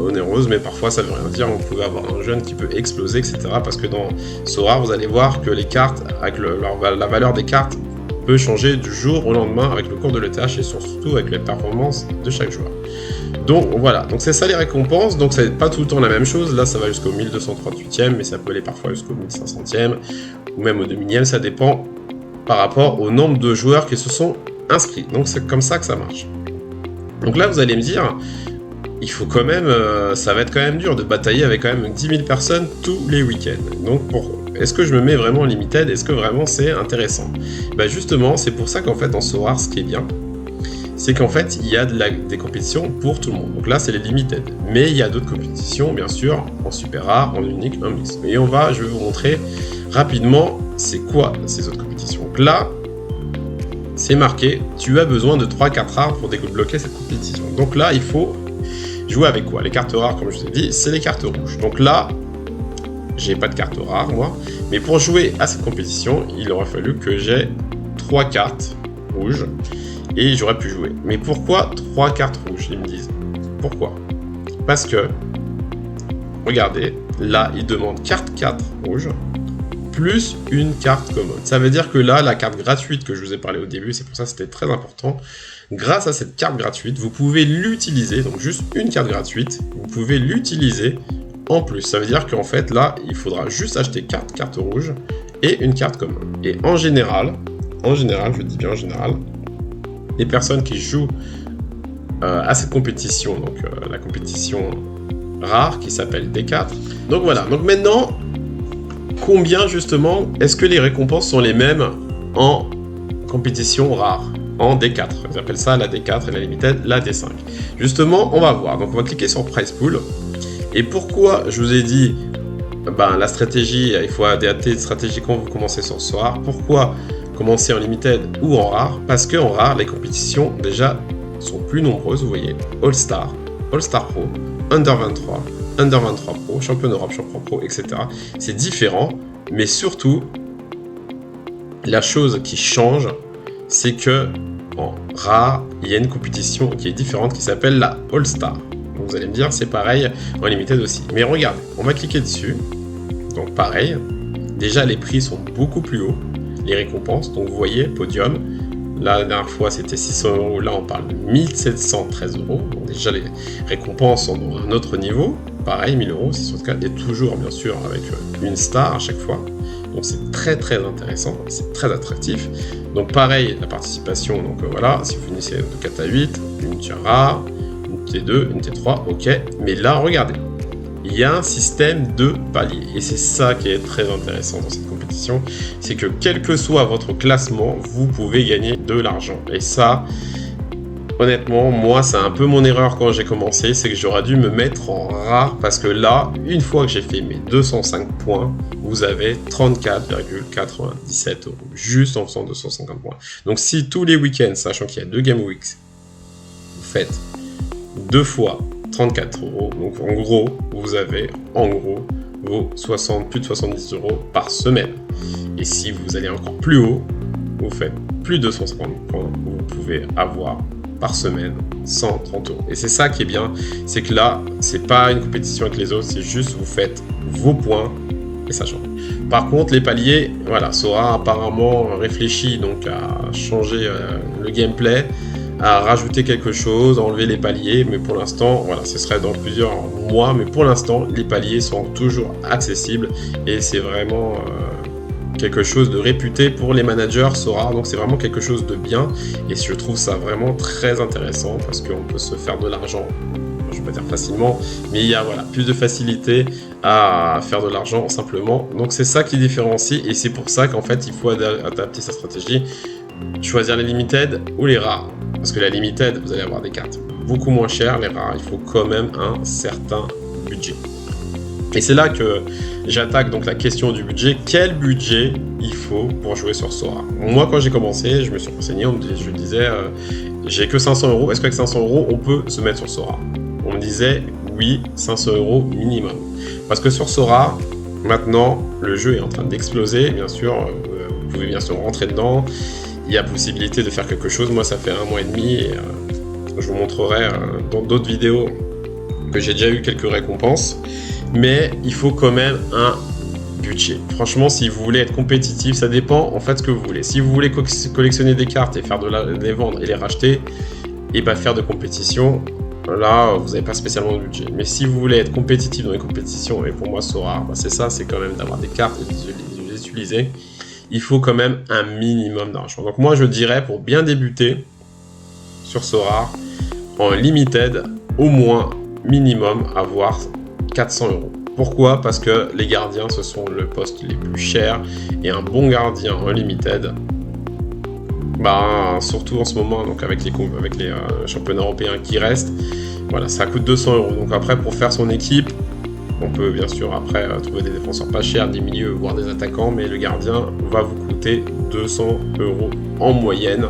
onéreuse, mais parfois ça veut rien dire. Vous pouvez avoir un jeune qui peut exploser, etc. Parce que dans Sora, vous allez voir que les cartes, avec la valeur des cartes, peut changer du jour au lendemain avec le cours de l'ETH et surtout avec les performances de chaque joueur. Donc voilà, donc c'est ça les récompenses. Donc c'est pas tout le temps la même chose. Là, ça va jusqu'au 1238e, mais ça peut aller parfois jusqu'au 1500e ou même au 2000e. Ça dépend par rapport au nombre de joueurs qui se sont inscrits. Donc c'est comme ça que ça marche. Donc là, vous allez me dire, il faut quand même, ça va être quand même dur de batailler avec quand même 10 000 personnes tous les week-ends. Donc est-ce que je me mets vraiment limited? Est-ce que vraiment c'est intéressant? Justement, c'est pour ça qu'en fait, dans Sora, ce qui est bien, c'est qu'en fait, il y a des compétitions pour tout le monde. Donc là, c'est les limited. Mais il y a d'autres compétitions, bien sûr, en super rare, en unique, en mix. Et je vais vous montrer rapidement, c'est quoi ces autres compétitions. Donc là, c'est marqué, tu as besoin de 3 cartes rares pour débloquer cette compétition. Donc là, il faut jouer avec quoi? Les cartes rares, comme je vous ai dit, c'est les cartes rouges. Donc là, j'ai pas de cartes rares, moi. Mais pour jouer à cette compétition, il aurait fallu que j'ai 3 cartes rouges. Et j'aurais pu jouer. Mais pourquoi 3 cartes rouges, ils me disent? Pourquoi? Parce que, regardez, là, il demande carte 4 rouge, plus une carte commune. Ça veut dire que là, la carte gratuite que je vous ai parlé au début, c'est pour ça que c'était très important. Grâce à cette carte gratuite, vous pouvez l'utiliser, donc juste une carte gratuite, vous pouvez l'utiliser en plus. Ça veut dire qu'en fait, là, il faudra juste acheter carte rouge et une carte commune. Et en général, je dis bien en général, les personnes qui jouent à cette compétition, donc la compétition rare qui s'appelle D4. Donc voilà, donc maintenant, combien justement est-ce que les récompenses sont les mêmes en compétition rare, en D4. Ils appellent ça la D4 et la limited, la D5. Justement, on va voir. Donc on va cliquer sur Price Pool. Et pourquoi je vous ai dit la stratégie, il faut adapter une stratégie quand vous commencez sur ce rare. Pourquoi commencer en limited ou en rare? Parce qu'en rare, les compétitions déjà sont plus nombreuses. Vous voyez, All-Star, All-Star Pro, Under 23, Under 23 Pro, Champion Europe, Champion Pro, etc. C'est différent, mais surtout, la chose qui change, c'est que en rare, il y a une compétition qui est différente qui s'appelle la All-Star. Vous allez me dire, c'est pareil en limited aussi. Mais regardez, on va cliquer dessus. Donc pareil, déjà les prix sont beaucoup plus hauts, les récompenses. Donc vous voyez, podium, la dernière fois c'était 600 €, là on parle de 1713 €. Donc déjà les récompenses sont à un autre niveau. Pareil, 1000 €, 604, et toujours bien sûr avec une star à chaque fois. Donc c'est très très intéressant, c'est très attractif. Donc pareil, la participation, donc voilà, si vous finissez de 4 à 8, une tier rare, une T2, une T3, ok. Mais là, regardez, il y a un système de paliers. Et c'est ça qui est très intéressant dans cette compétition, c'est que quel que soit votre classement, vous pouvez gagner de l'argent. Et ça, honnêtement, moi, c'est un peu mon erreur quand j'ai commencé, c'est que j'aurais dû me mettre en rare, parce que là, une fois que j'ai fait mes 205 points, vous avez 34,97 €, juste en faisant 250 points. Donc si tous les week-ends, sachant qu'il y a 2 Game Weeks, vous faites 2 fois 34 €, donc en gros, vous avez vos plus de 70 € par semaine. Et si vous allez encore plus haut, vous faites plus de 250 points, vous pouvez avoir par semaine 130 €. Et c'est ça qui est bien, c'est que là, c'est pas une compétition avec les autres, c'est juste vous faites vos points et ça change. Par contre, les paliers, voilà, Sora apparemment réfléchit donc à changer le gameplay, à rajouter quelque chose, à enlever les paliers, mais pour l'instant, voilà, ce serait dans plusieurs mois, mais pour l'instant, les paliers sont toujours accessibles et c'est vraiment quelque chose de réputé pour les managers Sora, donc c'est vraiment quelque chose de bien et je trouve ça vraiment très intéressant parce qu'on peut se faire de l'argent, je ne vais pas dire facilement, mais il y a voilà, plus de facilité à faire de l'argent simplement, donc c'est ça qui différencie et c'est pour ça qu'en fait il faut adapter sa stratégie, choisir les limited ou les rares, parce que la limited vous allez avoir des cartes beaucoup moins chères, les rares il faut quand même un certain budget. Et c'est là que j'attaque donc la question du budget. Quel budget il faut pour jouer sur Sora? Moi, quand j'ai commencé, je me suis renseigné, je me disais, j'ai que 500 €, est-ce qu'avec 500 € on peut se mettre sur Sora? On me disait, oui, 500 € minimum. Parce que sur Sora, maintenant, le jeu est en train d'exploser, bien sûr, vous pouvez bien sûr rentrer dedans, il y a possibilité de faire quelque chose. Moi, ça fait 1 mois et demi, et je vous montrerai dans d'autres vidéos que j'ai déjà eu quelques récompenses. Mais il faut quand même un budget. Franchement, si vous voulez être compétitif, ça dépend en fait ce que vous voulez. Si vous voulez collectionner des cartes et faire les vendre et les racheter, et pas faire de compétition, là, vous n'avez pas spécialement de budget. Mais si vous voulez être compétitif dans les compétitions, et pour moi, Sora, c'est ça, c'est quand même d'avoir des cartes et de les utiliser. Il faut quand même un minimum d'argent. Donc moi, je dirais, pour bien débuter sur Sora, en limited, au moins, minimum, avoir 400 €. Pourquoi? Parce que les gardiens, ce sont le poste les plus chers et un bon gardien en limited, surtout en ce moment, donc avec les championnats européens qui restent, voilà, ça coûte 200 €. Donc après, pour faire son équipe, on peut bien sûr après trouver des défenseurs pas chers, des milieux, voire des attaquants, mais le gardien va vous coûter 200 € en moyenne.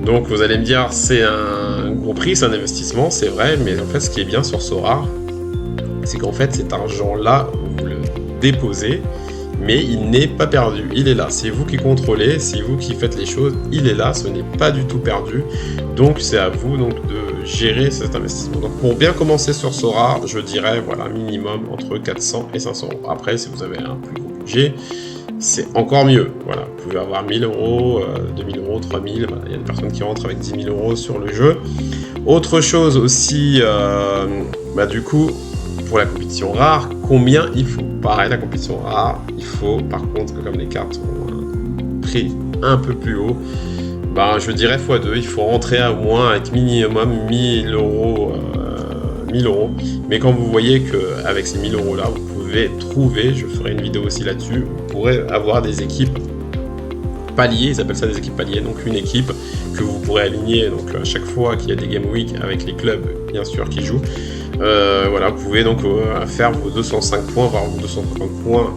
Donc vous allez me dire, c'est un gros prix, c'est un investissement, c'est vrai, mais en fait, ce qui est bien sur Sora, c'est qu'en fait cet argent-là, vous le déposez, mais il n'est pas perdu, il est là. C'est vous qui contrôlez, c'est vous qui faites les choses, il est là, ce n'est pas du tout perdu. Donc c'est à vous donc de gérer cet investissement. Donc pour bien commencer sur Sora, je dirais voilà minimum entre 400 et 500 €. Après, si vous avez un plus gros budget, c'est encore mieux. Voilà, vous pouvez avoir 1000 euros, 2000 euros, 3000. Voilà. Il y a une personne qui rentre avec 10 000 euros sur le jeu. Autre chose aussi, du coup, pour la compétition rare, combien il faut? Pareil, la compétition rare, il faut, par contre, comme les cartes ont un prix un peu plus haut, je dirais x2, il faut rentrer au moins avec minimum 1000 euros. 1000 euros. Mais quand vous voyez qu'avec ces 1000 euros là, vous pouvez trouver, je ferai une vidéo aussi là-dessus, vous pourrez avoir des équipes paliers, ils appellent ça des équipes paliers, donc une équipe que vous pourrez aligner donc à chaque fois qu'il y a des Game Week avec les clubs bien sûr qui jouent. Voilà, vous pouvez donc faire vos 205 points, voire vos 250 points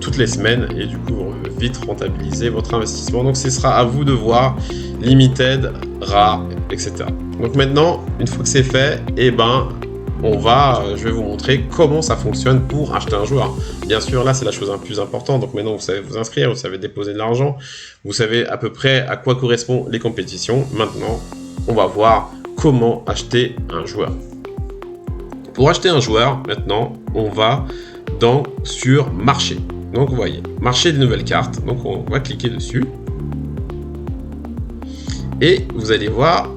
toutes les semaines et du coup vite rentabiliser votre investissement. Donc ce sera à vous de voir, limited, rare, etc. Donc maintenant, une fois que c'est fait, je vais vous montrer comment ça fonctionne pour acheter un joueur. Bien sûr, là c'est la chose la plus importante. Donc maintenant vous savez vous inscrire, vous savez déposer de l'argent, vous savez à peu près à quoi correspondent les compétitions. Maintenant, on va voir comment acheter un joueur. Pour acheter un joueur, maintenant, on va sur marché. Donc vous voyez, marché des nouvelles cartes. Donc on va cliquer dessus. Et vous allez voir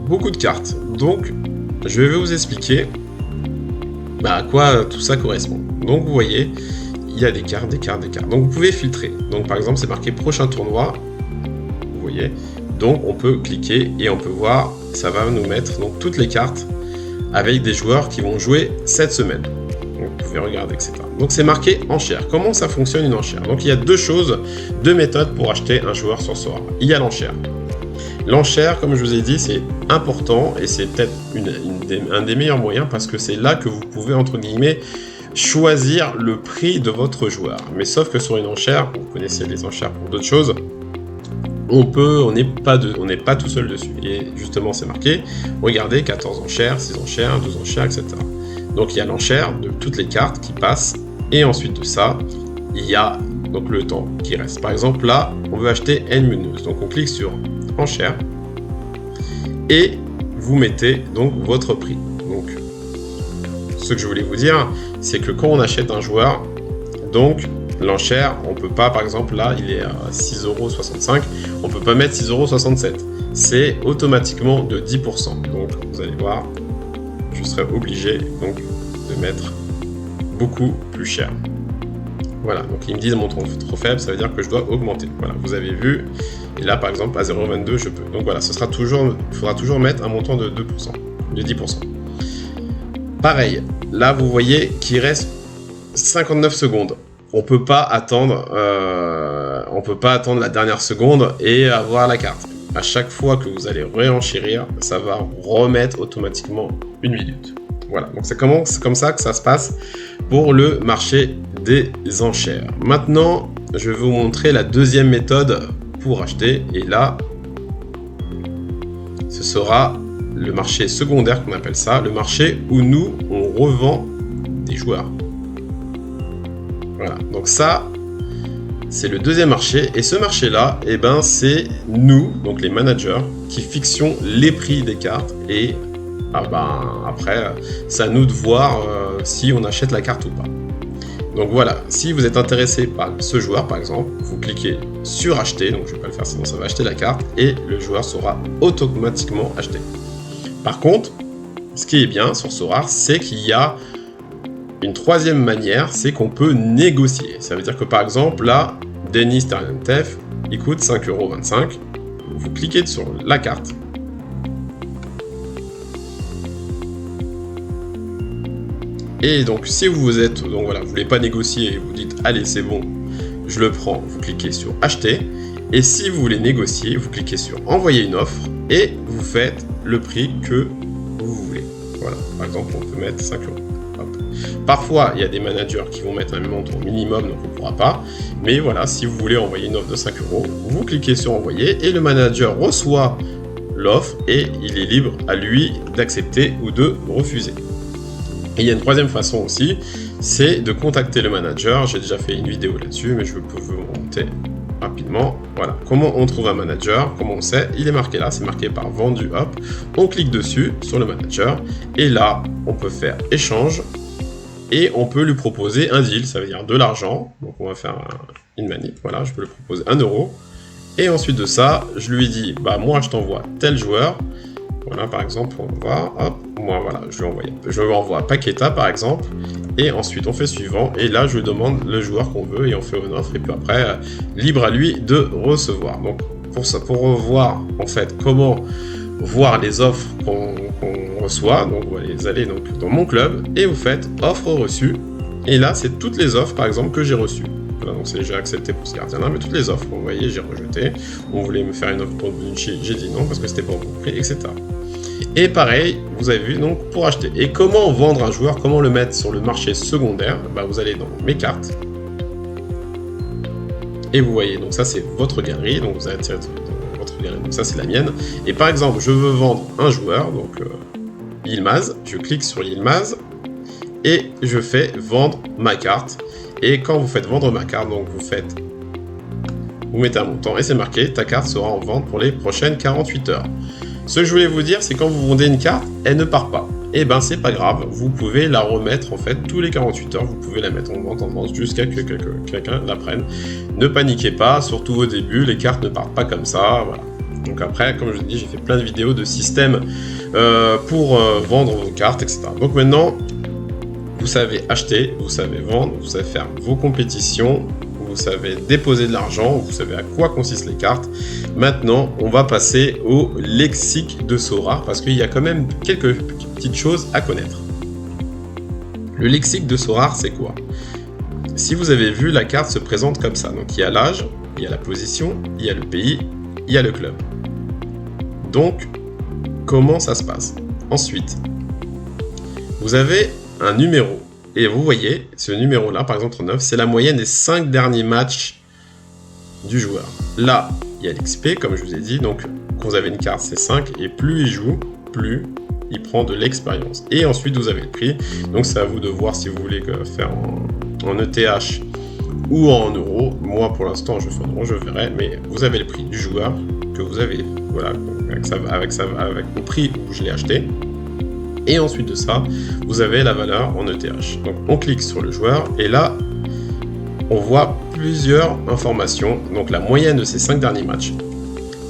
beaucoup de cartes. Donc je vais vous expliquer à quoi tout ça correspond. Donc vous voyez, il y a des cartes, des cartes, des cartes. Donc vous pouvez filtrer. Donc par exemple, c'est marqué prochain tournoi. Vous voyez. Donc on peut cliquer et on peut voir, ça va nous mettre donc toutes les cartes avec des joueurs qui vont jouer cette semaine. Donc, vous pouvez regarder, etc. Donc c'est marqué enchère. Comment ça fonctionne une enchère? Donc il y a deux méthodes pour acheter un joueur sur Sorare. Il y a l'enchère. L'enchère, comme je vous ai dit, c'est important et c'est peut-être un des meilleurs moyens parce que c'est là que vous pouvez, entre guillemets, choisir le prix de votre joueur. Mais sauf que sur une enchère, vous connaissez les enchères pour d'autres choses, on n'est pas tout seul dessus. Et justement, c'est marqué, regardez, 14 enchères, 6 enchères, 12 enchères, etc. Donc il y a l'enchère de toutes les cartes qui passent et ensuite de ça, il y a donc le temps qui reste. Par exemple, là, on veut acheter N-News. Donc on clique sur enchère et vous mettez donc votre prix. Donc ce que je voulais vous dire, c'est que quand on achète un joueur, donc l'enchère, on peut pas, par exemple là il est à 6,65 €, on peut pas mettre 6,67 €, c'est automatiquement de 10%. Donc vous allez voir, je serai obligé donc de mettre beaucoup plus cher. Voilà, donc ils me disent mon ton trop faible, ça veut dire que je dois augmenter. Voilà, vous avez vu, et là par exemple à 0,22 je peux. Donc voilà, il faudra toujours mettre un montant de 2%, de 10%. Pareil, là vous voyez qu'il reste 59 secondes. On peut pas attendre la dernière seconde et avoir la carte. À chaque fois que vous allez réenchérir, ça va remettre automatiquement une minute. Voilà, donc c'est comme ça que ça se passe pour le marché des enchères. Maintenant, je vais vous montrer la deuxième méthode pour acheter. Et là, ce sera le marché secondaire qu'on appelle ça, le marché où nous, on revend des joueurs. Voilà, donc ça, c'est le deuxième marché. Et ce marché-là, c'est nous, donc les managers, qui fixons les prix des cartes. Et après, c'est à nous de voir si on achète la carte ou pas. Donc voilà, si vous êtes intéressé par ce joueur par exemple, vous cliquez sur acheter, donc je ne vais pas le faire sinon ça va acheter la carte, et le joueur sera automatiquement acheté. Par contre, ce qui est bien sur Sorare, c'est qu'il y a une troisième manière, c'est qu'on peut négocier. Ça veut dire que par exemple, là, Denis Tariantef, il coûte 5,25 €. Vous cliquez sur la carte. Et donc, si vous voulez pas négocier et vous dites, allez, c'est bon, je le prends, vous cliquez sur acheter. Et si vous voulez négocier, vous cliquez sur envoyer une offre et vous faites le prix que vous voulez. Voilà, par exemple, on peut mettre 5 €. Parfois, il y a des managers qui vont mettre un montant minimum, donc on ne pourra pas. Mais voilà, si vous voulez envoyer une offre de 5 €, vous cliquez sur envoyer et le manager reçoit l'offre et il est libre à lui d'accepter ou de refuser. Et il y a une troisième façon aussi, c'est de contacter le manager. J'ai déjà fait une vidéo là-dessus, mais je peux vous montrer rapidement. Voilà, comment on trouve un manager, comment on sait, il est marqué là, c'est marqué par vendu, hop. On clique dessus, sur le manager, et là, on peut faire échange. et on peut lui proposer un deal, ça veut dire de l'argent. Donc on va faire une manip, voilà, je peux lui proposer 1 euro. Et ensuite de ça, je lui dis, bah moi je t'envoie tel joueur. Voilà, par exemple, on va, hop, moi voilà, je lui envoie Paqueta par exemple. Et ensuite on fait suivant, et là je lui demande le joueur qu'on veut, et on fait une offre, et puis après, libre à lui de recevoir. Donc pour ça, pour voir en fait comment voir les offres qu'on reçoit, donc vous allez donc dans mon club, et vous faites offre reçue, et là c'est toutes les offres par exemple que j'ai reçues. Voilà, donc j'ai accepté pour ce gardien-là, mais toutes les offres, vous voyez, j'ai rejeté. On voulait me faire une offre pour Bonucci, j'ai dit non parce que c'était pas au bon prix, etc. Et pareil, vous avez vu, donc pour acheter. Et comment vendre un joueur, comment le mettre sur le marché secondaire? Bah, vous allez dans mes cartes. Et vous voyez, donc ça c'est votre galerie, donc vous allez tirer dans votre galerie, donc ça c'est la mienne. Et par exemple, je veux vendre un joueur, donc Yilmaz, je clique sur Yilmaz, et je fais vendre ma carte. Et quand vous faites vendre ma carte, donc vous mettez un montant et c'est marqué, ta carte sera en vente pour les prochaines 48 heures. Ce que je voulais vous dire, c'est quand vous vendez une carte, elle ne part pas. Et ben c'est pas grave, vous pouvez la remettre en fait tous les 48 heures, vous pouvez la mettre en vente jusqu'à que quelqu'un la prenne. Ne paniquez pas, surtout au début, les cartes ne partent pas comme ça, voilà. Donc après, comme je vous dis, j'ai fait plein de vidéos de systèmes pour vendre vos cartes, etc. Donc maintenant, vous savez acheter, vous savez vendre, vous savez faire vos compétitions, vous savez déposer de l'argent, vous savez à quoi consistent les cartes. Maintenant, on va passer au lexique de Sorare parce qu'il y a quand même quelques petites choses à connaître. Le lexique de Sorare, c'est quoi? Si vous avez vu, la carte se présente comme ça. Donc il y a l'âge, il y a la position, il y a le pays, il y a le club. Donc, comment ça se passe? Ensuite, vous avez un numéro. Et vous voyez, ce numéro-là, par exemple 39, c'est la moyenne des 5 derniers matchs du joueur. Là, il y a l'XP, comme je vous ai dit. Donc, quand vous avez une carte, c'est 5. Et plus il joue, plus il prend de l'expérience. Et ensuite, vous avez le prix. Donc, c'est à vous de voir si vous voulez faire en ETH ou en euros. Moi, pour l'instant, je fais en euros, je verrai. Mais vous avez le prix du joueur que vous avez, voilà, avec le prix où je l'ai acheté. Et ensuite de ça, vous avez la valeur en ETH. Donc on clique sur le joueur et là, on voit plusieurs informations. Donc la moyenne de ces 5 derniers matchs.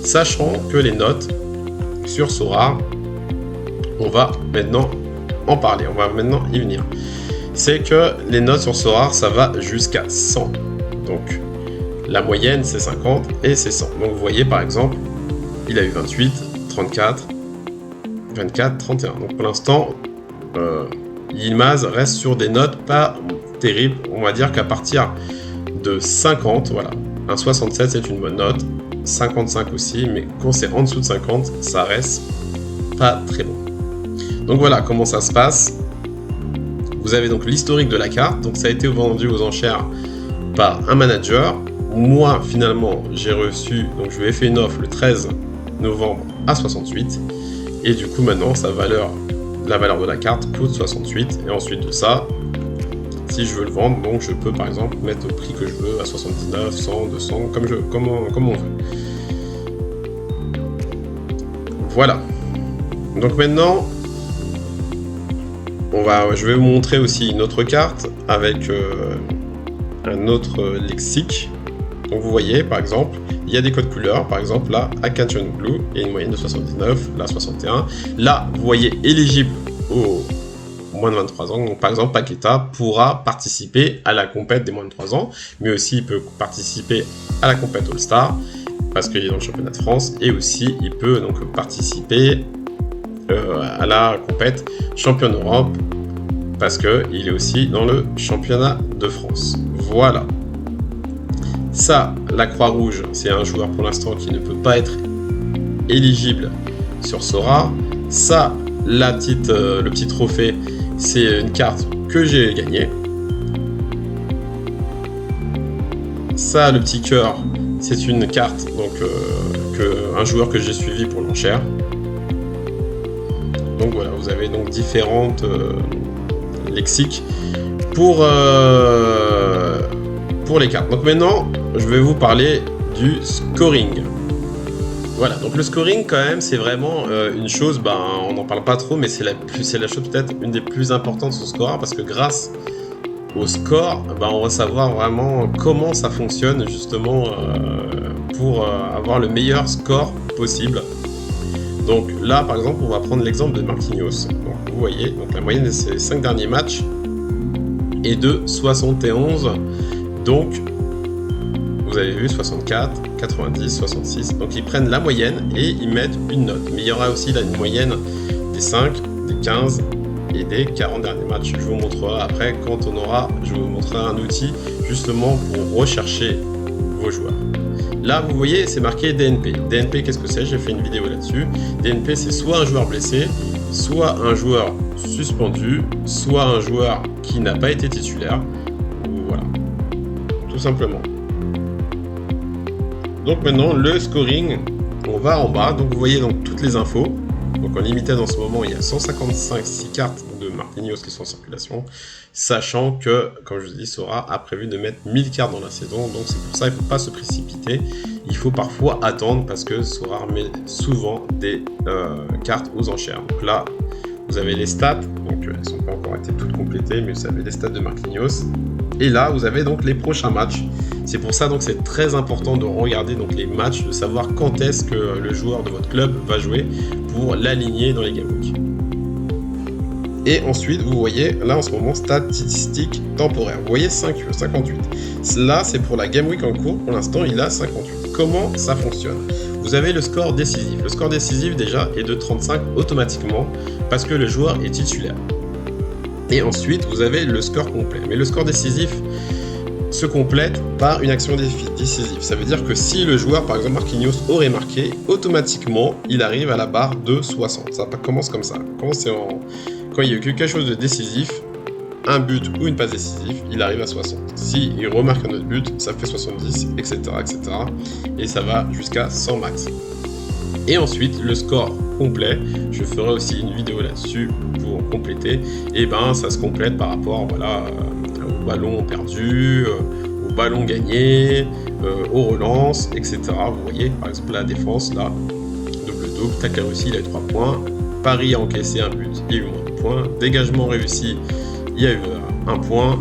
Sachant que les notes sur Sorare, on va maintenant en parler, on va maintenant y venir. C'est que les notes sur Sorare, ça va jusqu'à 100. Donc la moyenne c'est 50 et c'est 100. Donc vous voyez par exemple, il a eu 28, 34, 24, 31. Donc pour l'instant, Yilmaz reste sur des notes pas terribles. On va dire qu'à partir de 50, voilà, un 67 c'est une bonne note, 55 aussi, mais quand c'est en dessous de 50, ça reste pas très bon. Donc voilà comment ça se passe. Vous avez donc l'historique de la carte, donc ça a été vendu aux enchères par un manager. Moi finalement j'ai reçu, donc je lui ai fait une offre le 13 novembre à 68. Et du coup maintenant la valeur de la carte coûte 68 et ensuite de ça, si je veux le vendre, donc je peux par exemple mettre le prix que je veux à 79, 100, 200, comme on veut. Voilà. Donc maintenant, je vais vous montrer aussi une autre carte avec un autre lexique. Donc vous voyez par exemple, il y a des codes couleurs, par exemple là, Akanchon Blue, et une moyenne de 79, là 61. Là, vous voyez éligible aux moins de 23 ans. Donc par exemple, Paqueta pourra participer à la compète des moins de 3 ans, mais aussi il peut participer à la compète All-Star, parce qu'il est dans le championnat de France, et aussi il peut donc participer à la compète Champion d'Europe, parce qu'il est aussi dans le championnat de France. Voilà. Ça, la Croix-Rouge, c'est un joueur pour l'instant qui ne peut pas être éligible sur Sorare. Ça, le petit trophée, c'est une carte que j'ai gagnée. Ça, le petit cœur, c'est une carte donc un joueur que j'ai suivi pour l'enchère. Donc voilà, vous avez donc différentes lexiques pour les cartes. Donc maintenant, je vais vous parler du scoring. Voilà, donc le scoring quand même, c'est vraiment une chose, on n'en parle pas trop, mais c'est la chose peut-être une des plus importantes sur Sora, parce que grâce au score, on va savoir vraiment comment ça fonctionne justement pour avoir le meilleur score possible. Donc là, par exemple, on va prendre l'exemple de Marquinhos. Donc, vous voyez, donc la moyenne de ses 5 derniers matchs est de 71. Donc, vous avez vu 64, 90, 66. Donc ils prennent la moyenne et ils mettent une note. Mais il y aura aussi là une moyenne des 5, des 15 et des 40 derniers matchs. Je vous montrerai après je vous montrerai un outil justement pour rechercher vos joueurs. Là, vous voyez, c'est marqué DNP. DNP, qu'est-ce que c'est? J'ai fait une vidéo là-dessus. DNP, c'est soit un joueur blessé, soit un joueur suspendu, soit un joueur qui n'a pas été titulaire. Voilà, tout simplement. Donc maintenant, le scoring, on va en bas. Donc vous voyez donc toutes les infos. Donc en limited en ce moment, il y a 155 cartes de Marquinhos qui sont en circulation, sachant que, comme je vous dis, Sora a prévu de mettre 1000 cartes dans la saison, donc c'est pour ça qu'il ne faut pas se précipiter. Il faut parfois attendre parce que Sora met souvent des cartes aux enchères. Donc là, vous avez les stats, donc elles n'ont pas encore été toutes complétées, mais vous avez les stats de Marquinhos. Et là, vous avez donc les prochains matchs. C'est pour ça donc c'est très important de regarder donc les matchs, de savoir quand est-ce que le joueur de votre club va jouer pour l'aligner dans les Game Week. Et ensuite, vous voyez là en ce moment statistiques temporaires. Vous voyez 58. Là, c'est pour la Game Week en cours. Pour l'instant, il a 58. Comment ça fonctionne? Vous avez le score décisif. Le score décisif déjà est de 35 automatiquement parce que le joueur est titulaire. Et ensuite, vous avez le score complet. Mais le score décisif se complète par une action décisive. Ça veut dire que si le joueur, par exemple Marquinhos, aurait marqué, automatiquement, il arrive à la barre de 60. Ça commence comme ça. Quand il y a eu quelque chose de décisif, un but ou une passe décisive, il arrive à 60. Si il remarque un autre but, ça fait 70, etc., etc. Et ça va jusqu'à 100 max. Et ensuite, le score complet, je ferai aussi une vidéo là-dessus pour compléter. Et ça se complète par rapport au ballon perdu, au ballon gagné, aux relances, etc. Vous voyez, par exemple, la défense, là, double-double, tacle réussi, il a eu 3 points. Paris a encaissé un but, il y a eu moins de points. Dégagement réussi, il y a eu 1 point.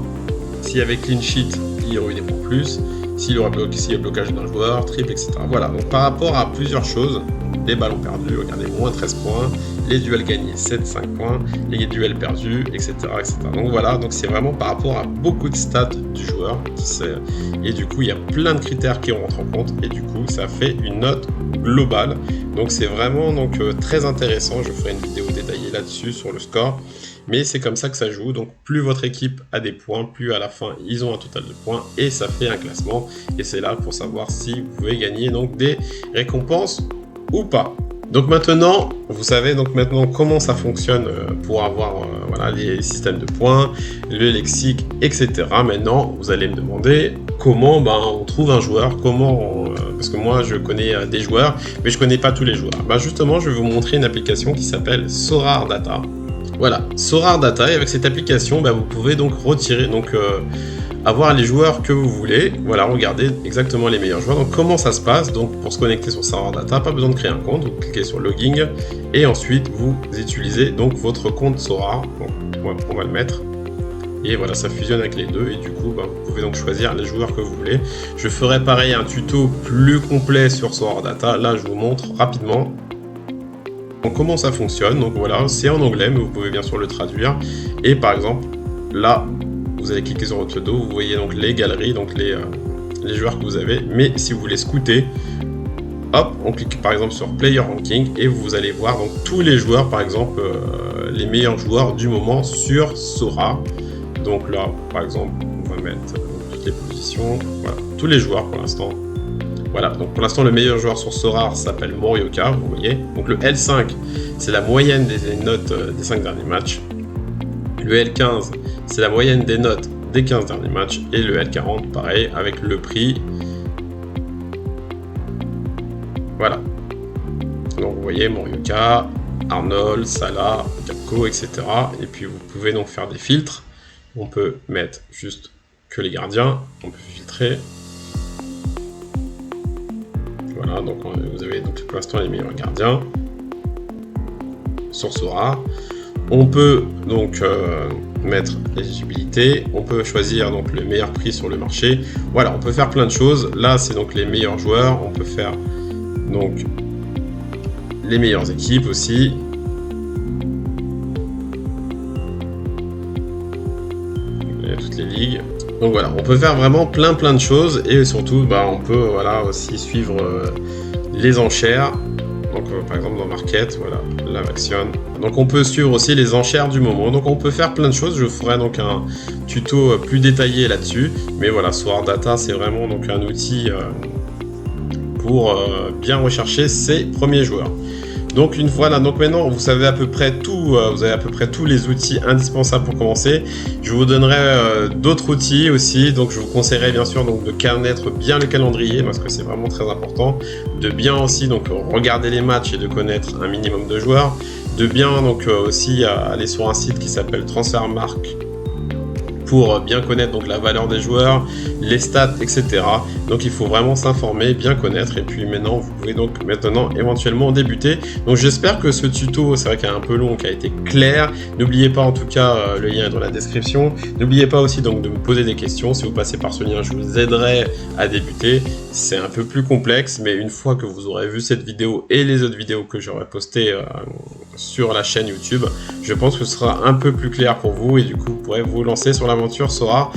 S'il y avait clean sheet, il y aurait eu des points plus. S'il y a blocage d'un joueur, triple, etc. Voilà, donc par rapport à plusieurs choses, les ballons perdus, regardez, moins 13 points, les duels gagnés, 7-5 points, les duels perdus, etc., etc. Donc voilà, donc c'est vraiment par rapport à beaucoup de stats du joueur, et du coup, il y a plein de critères qui rentrent en compte, et du coup, ça fait une note globale. Donc c'est vraiment très intéressant, je ferai une vidéo détaillée là-dessus sur le score. Mais c'est comme ça que ça joue, donc plus votre équipe a des points, plus à la fin ils ont un total de points et ça fait un classement. Et c'est là pour savoir si vous pouvez gagner donc des récompenses ou pas. Donc maintenant, vous savez donc maintenant comment ça fonctionne pour avoir les systèmes de points, le lexique, etc. Maintenant, vous allez me demander comment on trouve un joueur, parce que moi je connais des joueurs, mais je connais pas tous les joueurs. Justement, je vais vous montrer une application qui s'appelle Sorare Data. Voilà, Sorare Data, et avec cette application, vous pouvez donc retirer, avoir les joueurs que vous voulez. Voilà, regardez exactement les meilleurs joueurs. Donc comment ça se passe? Donc pour se connecter sur Sorare Data, pas besoin de créer un compte, vous cliquez sur Login et ensuite vous utilisez donc votre compte Sorare. Donc on va le mettre. Et voilà, ça fusionne avec les deux et du coup, vous pouvez donc choisir les joueurs que vous voulez. Je ferai pareil un tuto plus complet sur Sorare Data. Là, je vous montre rapidement. Donc comment ça fonctionne, donc voilà, c'est en anglais, mais vous pouvez bien sûr le traduire. Et par exemple, là, vous allez cliquer sur votre pseudo, vous voyez donc les galeries, donc les joueurs que vous avez. Mais si vous voulez scouter, hop, on clique par exemple sur Player Ranking et vous allez voir donc tous les joueurs, par exemple, les meilleurs joueurs du moment sur Sorare. Donc là, par exemple, on va mettre toutes les positions, voilà, tous les joueurs pour l'instant. Voilà, donc pour l'instant, le meilleur joueur sur Sorare s'appelle Morioka, vous voyez. Donc le L5, c'est la moyenne des notes des 5 derniers matchs. Le L15, c'est la moyenne des notes des 15 derniers matchs. Et le L40, pareil, avec le prix. Voilà. Donc vous voyez, Morioka, Arnold, Salah, Gakpo, etc. Et puis vous pouvez donc faire des filtres. On peut mettre juste que les gardiens. On peut filtrer. voilà, donc vous avez donc pour l'instant les meilleurs gardiens sur Sora. On peut donc mettre l'éligibilité, on peut choisir donc le meilleur prix sur le marché. Voilà, on peut faire plein de choses. Là, c'est donc les meilleurs joueurs. On peut faire donc les meilleures équipes aussi. Il y a toutes les ligues. Donc voilà, on peut faire vraiment plein de choses et surtout, on peut voilà aussi suivre les enchères. Donc par exemple dans Market, voilà, la Action. Donc on peut suivre aussi les enchères du moment. Donc on peut faire plein de choses. Je ferai donc un tuto plus détaillé là-dessus. Mais voilà, Sora Data, c'est vraiment donc un outil pour bien rechercher ses premiers joueurs. Donc voilà, donc maintenant vous savez à peu près tout, vous avez à peu près tous les outils indispensables pour commencer. Je vous donnerai d'autres outils aussi, donc je vous conseillerais bien sûr donc de connaître bien le calendrier parce que c'est vraiment très important, de bien aussi donc regarder les matchs et de connaître un minimum de joueurs, de bien donc aussi aller sur un site qui s'appelle Transfermarkt pour bien connaître donc la valeur des joueurs, les stats, etc. Donc il faut vraiment s'informer, bien connaître, et puis maintenant vous pouvez donc maintenant éventuellement débuter. Donc j'espère que ce tuto, c'est vrai qu'il est un peu long, qui a été clair. N'oubliez pas en tout cas, le lien est dans la description. N'oubliez pas aussi donc de me poser des questions. Si vous passez par ce lien, je vous aiderai à débuter. C'est un peu plus complexe, mais une fois que vous aurez vu cette vidéo et les autres vidéos que j'aurai postées sur la chaîne YouTube, je pense que ce sera un peu plus clair pour vous et du coup vous pourrez vous lancer sur l'aventure Sora.